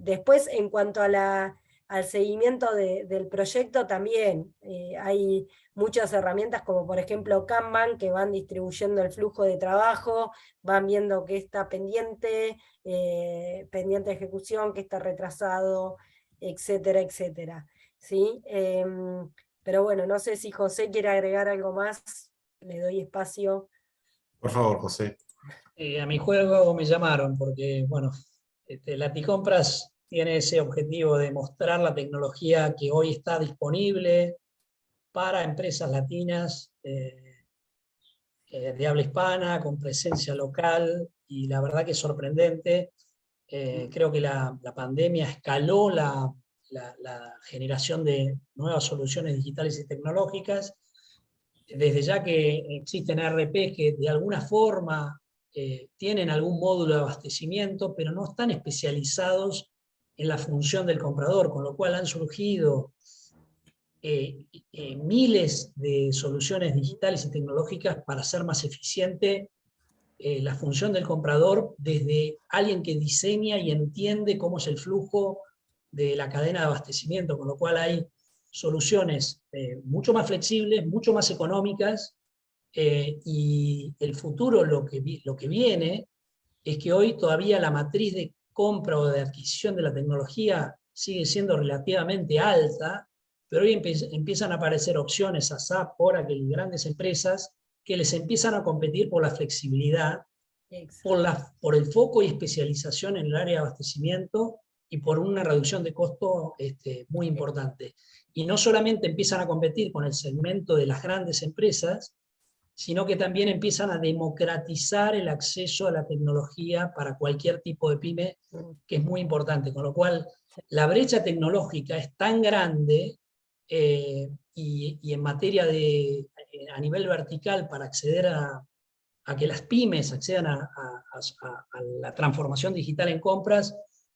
después en cuanto a al seguimiento del proyecto también hay muchas herramientas como por ejemplo Kanban, que van distribuyendo el flujo de trabajo, van viendo qué está pendiente, pendiente de ejecución, qué está retrasado, etcétera, etcétera, ¿sí? Pero bueno, no sé si José quiere agregar algo más, le doy espacio. Por favor, José. A mi juego me llamaron porque, bueno, Laticompras tiene ese objetivo de mostrar la tecnología que hoy está disponible para empresas latinas de habla hispana, con presencia local, y la verdad que es sorprendente. Creo que la pandemia escaló la generación de nuevas soluciones digitales y tecnológicas, desde ya que existen ERPs que de alguna forma tienen algún módulo de abastecimiento, pero no están especializados en la función del comprador, con lo cual han surgido miles de soluciones digitales y tecnológicas para hacer más eficiente la función del comprador, desde alguien que diseña y entiende cómo es el flujo de la cadena de abastecimiento, con lo cual hay soluciones mucho más flexibles, mucho más económicas, y el futuro, lo que viene, es que hoy todavía la matriz de compra o de adquisición de la tecnología sigue siendo relativamente alta, pero hoy empiezan a aparecer opciones a SAP, Oracle y grandes empresas que les empiezan a competir por la flexibilidad, por el foco y especialización en el área de abastecimiento y por una reducción de costo muy importante. Y no solamente empiezan a competir con el segmento de las grandes empresas, sino que también empiezan a democratizar el acceso a la tecnología para cualquier tipo de pyme, que es muy importante. Con lo cual, la brecha tecnológica es tan grande y en materia a nivel vertical para acceder a que las pymes accedan a la transformación digital en compras,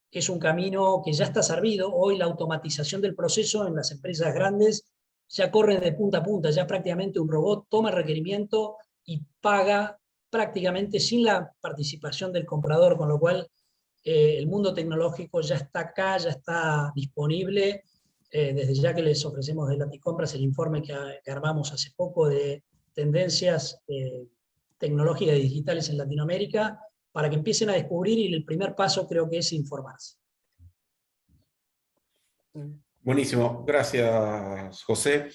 es un camino que ya está servido. Hoy la automatización del proceso en las empresas grandes ya corre de punta a punta, ya prácticamente un robot toma el requerimiento y paga prácticamente sin la participación del comprador, con lo cual el mundo tecnológico ya está acá, ya está disponible. Desde ya que les ofrecemos de Laticompras el informe que armamos hace poco de tendencias tecnológicas y digitales en Latinoamérica, para que empiecen a descubrir, y el primer paso creo que es informarse. Buenísimo, gracias, José.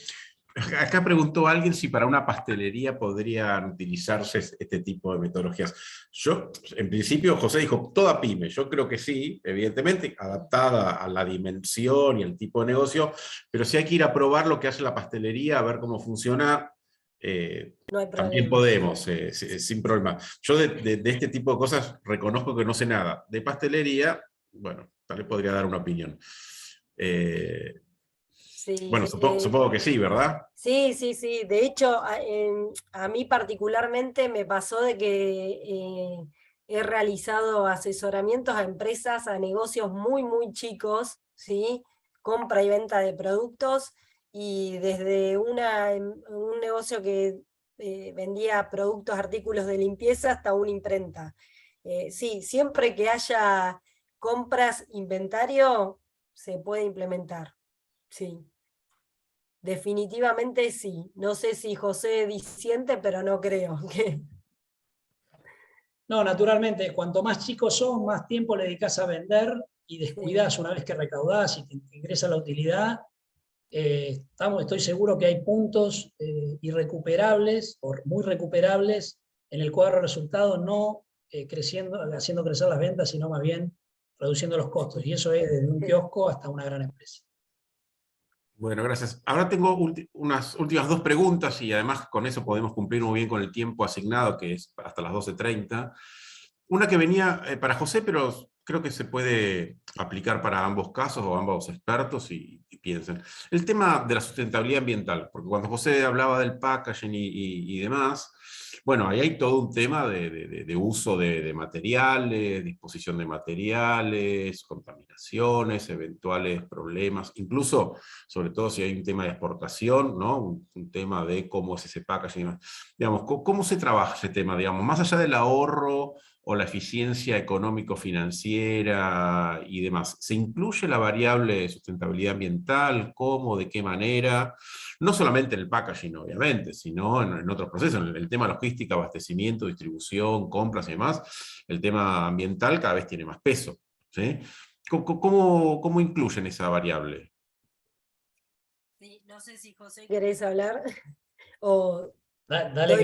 Acá preguntó alguien si para una pastelería podrían utilizarse este tipo de metodologías. Yo, en principio, José dijo, toda pyme. Yo creo que sí, evidentemente, adaptada a la dimensión y el tipo de negocio, pero si hay que ir a probar lo que hace la pastelería, a ver cómo funciona, no hay también podemos, sin problema. Yo de este tipo de cosas reconozco que no sé nada. De pastelería, bueno, tal vez podría dar una opinión. Sí, Bueno, supongo que sí, ¿verdad? Sí, sí, sí. De hecho, a mí particularmente me pasó de que he realizado asesoramientos a empresas, a negocios muy, muy chicos, ¿sí? compra y venta de productos, y desde un negocio que vendía productos, artículos de limpieza, hasta una imprenta. Sí, siempre que haya compras, inventario, se puede implementar. Sí. Definitivamente sí. No sé si José disiente, pero no creo que... No, naturalmente, cuanto más chicos sos, más tiempo le dedicás a vender y descuidás una vez que recaudás y te ingresa la utilidad. Estoy seguro que hay puntos irrecuperables o muy recuperables en el cuadro de resultados, no creciendo, haciendo crecer las ventas, sino más bien reduciendo los costos. Y eso es desde un kiosco hasta una gran empresa. Bueno, gracias. Ahora tengo unas últimas 2 preguntas y además con eso podemos cumplir muy bien con el tiempo asignado, que es hasta las 12:30. Una que venía para José, pero creo que se puede aplicar para ambos casos o ambos expertos y piensen. El tema de la sustentabilidad ambiental, porque cuando José hablaba del packaging y demás, bueno, ahí hay todo un tema de uso de materiales, disposición de materiales, contaminaciones, eventuales problemas, incluso, sobre todo si hay un tema de exportación, ¿no? Un tema de cómo es ese packaging. Digamos, ¿cómo se trabaja ese tema? Digamos, más allá del ahorro o la eficiencia económico-financiera y demás, ¿se incluye la variable de sustentabilidad ambiental? ¿Cómo? ¿De qué manera? No solamente en el packaging, obviamente, sino en otros procesos, en el tema logística, abastecimiento, distribución, compras y demás, el tema ambiental cada vez tiene más peso, ¿sí? ¿Cómo incluyen esa variable? Sí, no sé si José querés hablar o... Dale,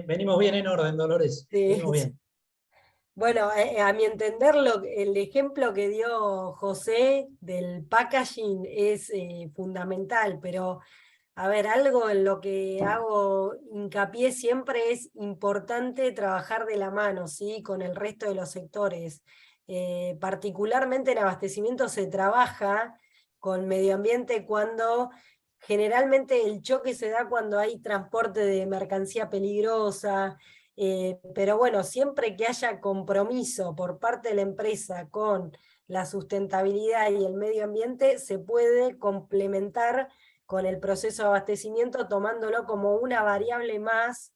venimos bien en orden, Dolores. Sí. Venimos bien. Bueno, a mi entender, el ejemplo que dio José del packaging es fundamental, pero a ver, algo en lo que hago hincapié siempre es importante trabajar de la mano, ¿sí? Con el resto de los sectores. Particularmente en abastecimiento se trabaja con medio ambiente cuando generalmente el choque se da cuando hay transporte de mercancía peligrosa, pero bueno, siempre que haya compromiso por parte de la empresa con la sustentabilidad y el medio ambiente, se puede complementar con el proceso de abastecimiento, tomándolo como una variable más,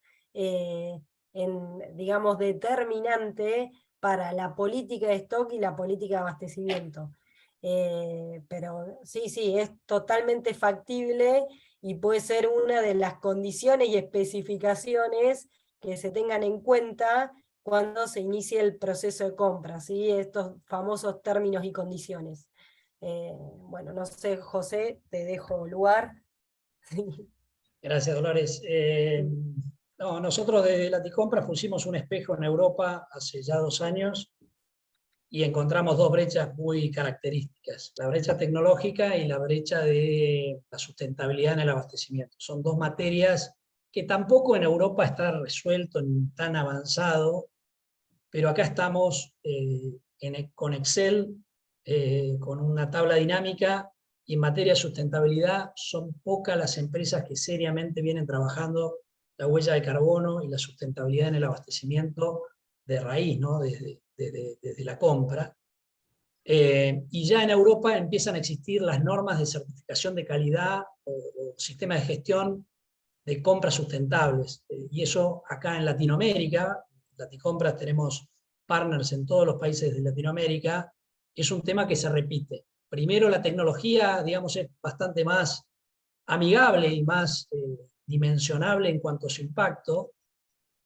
digamos, determinante para la política de stock y la política de abastecimiento. Pero sí, es totalmente factible y puede ser una de las condiciones y especificaciones que se tengan en cuenta cuando se inicie el proceso de compra, ¿sí? Estos famosos términos y condiciones. Bueno, no sé, José, te dejo lugar. Gracias, Dolores. No, nosotros desde Laticompras pusimos un espejo en Europa hace ya 2 años y encontramos 2 brechas muy características, la brecha tecnológica y la brecha de la sustentabilidad en el abastecimiento. Son 2 materias que tampoco en Europa está resuelto ni tan avanzado, pero acá estamos con Excel, con una tabla dinámica, y en materia de sustentabilidad son pocas las empresas que seriamente vienen trabajando la huella de carbono y la sustentabilidad en el abastecimiento de raíz, ¿no? desde la compra. Y ya en Europa empiezan a existir las normas de certificación de calidad o sistemas de gestión de compras sustentables. Y eso acá en Latinoamérica, Laticompras tenemos partners en todos los países de Latinoamérica, es un tema que se repite. Primero la tecnología, digamos, es bastante más amigable y más dimensionable en cuanto a su impacto,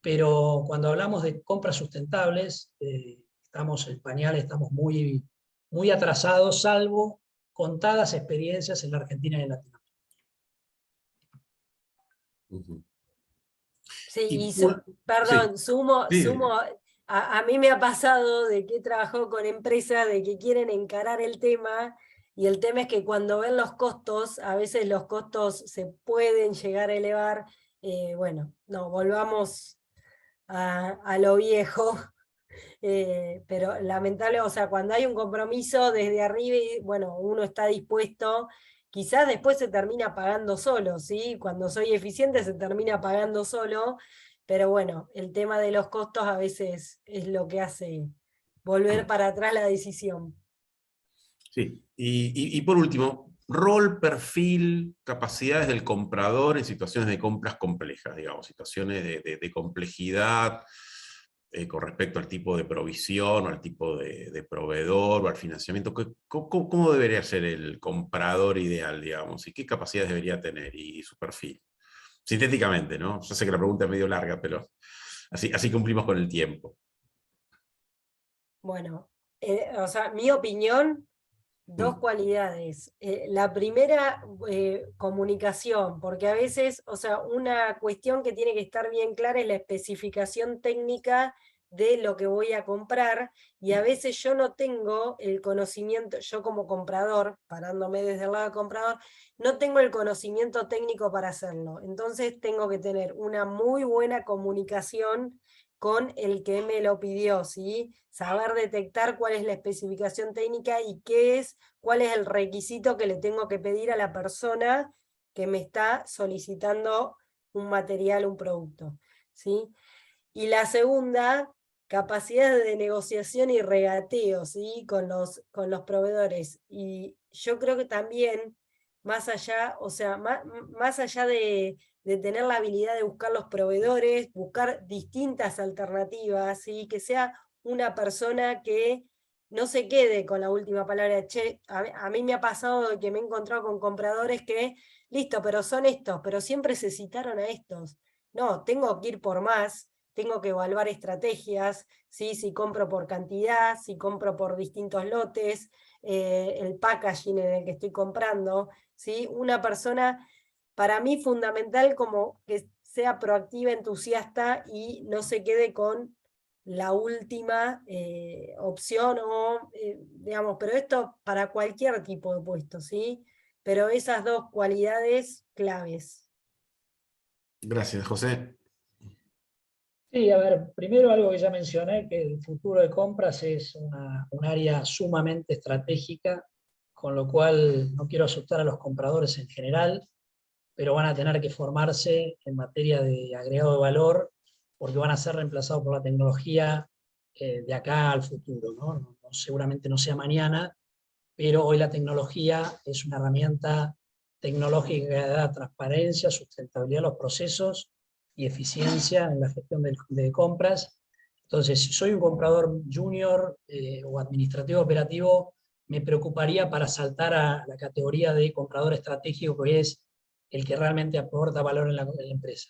pero cuando hablamos de compras sustentables, en pañales, estamos muy, muy atrasados, salvo contadas experiencias en la Argentina y en Latinoamérica. Sí, Sí, sumo, sí. a mí me ha pasado de que he trabajado con empresas de que quieren encarar el tema, y el tema es que cuando ven los costos, a veces los costos se pueden llegar a elevar. Bueno, no, volvamos a lo viejo. Pero lamentable, o sea, cuando hay un compromiso desde arriba y bueno, uno está dispuesto, quizás después se termina pagando solo, ¿sí? Cuando soy eficiente se termina pagando solo, pero bueno, el tema de los costos a veces es lo que hace volver para atrás la decisión. Sí, y por último, rol, perfil, capacidades del comprador en situaciones de compras complejas, digamos, situaciones de complejidad con respecto al tipo de provisión, o al tipo de proveedor, o al financiamiento. ¿Cómo debería ser el comprador ideal, digamos? ¿Y qué capacidades debería tener? Y su perfil. Sintéticamente, ¿no? Yo sé que la pregunta es medio larga, pero así cumplimos con el tiempo. Bueno, o sea, mi opinión, dos cualidades. La primera, comunicación, porque a veces, o sea, una cuestión que tiene que estar bien clara es la especificación técnica de lo que voy a comprar, y a veces yo no tengo el conocimiento, yo como comprador, parándome desde el lado del comprador, no tengo el conocimiento técnico para hacerlo. Entonces tengo que tener una muy buena comunicación con el que me lo pidió, ¿sí? Saber detectar cuál es la especificación técnica y cuál es el requisito que le tengo que pedir a la persona que me está solicitando un material, un producto, ¿sí? Y la segunda, capacidad de negociación y regateo, ¿sí? con los proveedores. Y yo creo que también, más allá, o sea, más allá de tener la habilidad de buscar los proveedores, buscar distintas alternativas, ¿sí? Que sea una persona que no se quede con la última palabra. Che, a mí me ha pasado que me he encontrado con compradores que, listo, pero son estos, pero siempre se citaron a estos. No, tengo que ir por más, tengo que evaluar estrategias, ¿sí? Si compro por cantidad, si compro por distintos lotes, el packaging en el que estoy comprando, ¿sí? Una persona, para mí, fundamental como que sea proactiva, entusiasta y no se quede con la última opción, digamos, pero esto para cualquier tipo de puesto, ¿sí? Pero esas dos cualidades claves. Gracias, José. Sí, a ver, primero algo que ya mencioné, que el futuro de compras es un área sumamente estratégica, con lo cual no quiero asustar a los compradores en general, pero van a tener que formarse en materia de agregado de valor, porque van a ser reemplazados por la tecnología de acá al futuro, ¿no? Seguramente no sea mañana, pero hoy la tecnología es una herramienta tecnológica que da transparencia, sustentabilidad a los procesos y eficiencia en la gestión de compras. Entonces, si soy un comprador junior o administrativo operativo, me preocuparía para saltar a la categoría de comprador estratégico, que es el que realmente aporta valor en la empresa.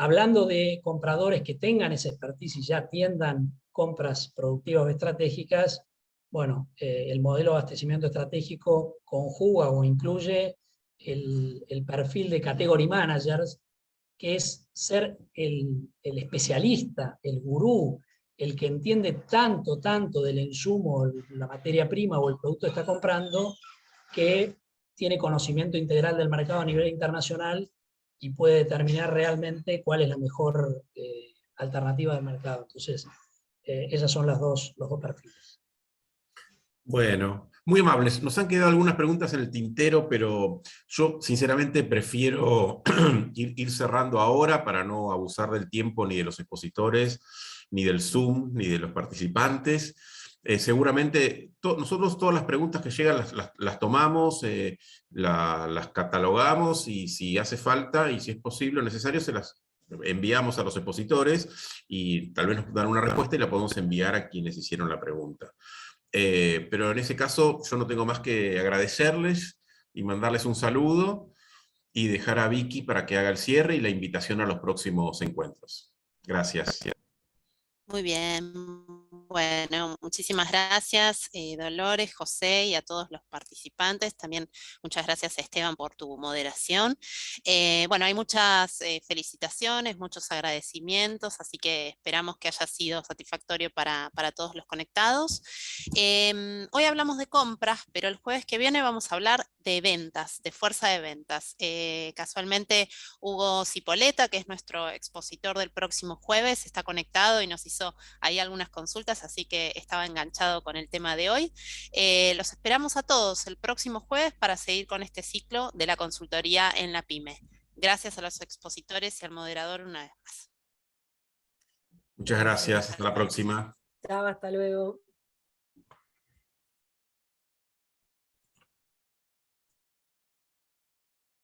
Hablando de compradores que tengan esa expertise y ya atiendan compras productivas o estratégicas, bueno, el modelo de abastecimiento estratégico conjuga o incluye el perfil de category managers, que es ser el especialista, el gurú, el que entiende tanto del insumo, la materia prima o el producto que está comprando, que tiene conocimiento integral del mercado a nivel internacional y puede determinar realmente cuál es la mejor alternativa del mercado. Entonces, esas son los dos perfiles. Bueno, muy amables. Nos han quedado algunas preguntas en el tintero, pero yo sinceramente prefiero ir cerrando ahora para no abusar del tiempo ni de los expositores, ni del Zoom, ni de los participantes. Seguramente nosotros todas las preguntas que llegan las tomamos, las catalogamos, y si hace falta y si es posible o necesario se las enviamos a los expositores y tal vez nos dan una respuesta y la podemos enviar a quienes hicieron la pregunta. Pero en ese caso yo no tengo más que agradecerles y mandarles un saludo y dejar a Vicky para que haga el cierre y la invitación a los próximos encuentros. Gracias. Muy bien, bueno, muchísimas gracias Dolores, José y a todos los participantes. También muchas gracias Esteban por tu moderación. Bueno, hay muchas felicitaciones, muchos agradecimientos, así que esperamos que haya sido satisfactorio para todos los conectados. Hoy hablamos de compras, pero el jueves que viene vamos a hablar de ventas, de fuerza de ventas. Casualmente Hugo Cipoleta, que es nuestro expositor del próximo jueves, está conectado y nos hizo ahí algunas consultas, así que estaba enganchado con el tema de hoy. Los esperamos a todos el próximo jueves para seguir con este ciclo de la consultoría en la PYME. Gracias a los expositores y al moderador una vez más. Muchas gracias, hasta la próxima. Chao, hasta luego.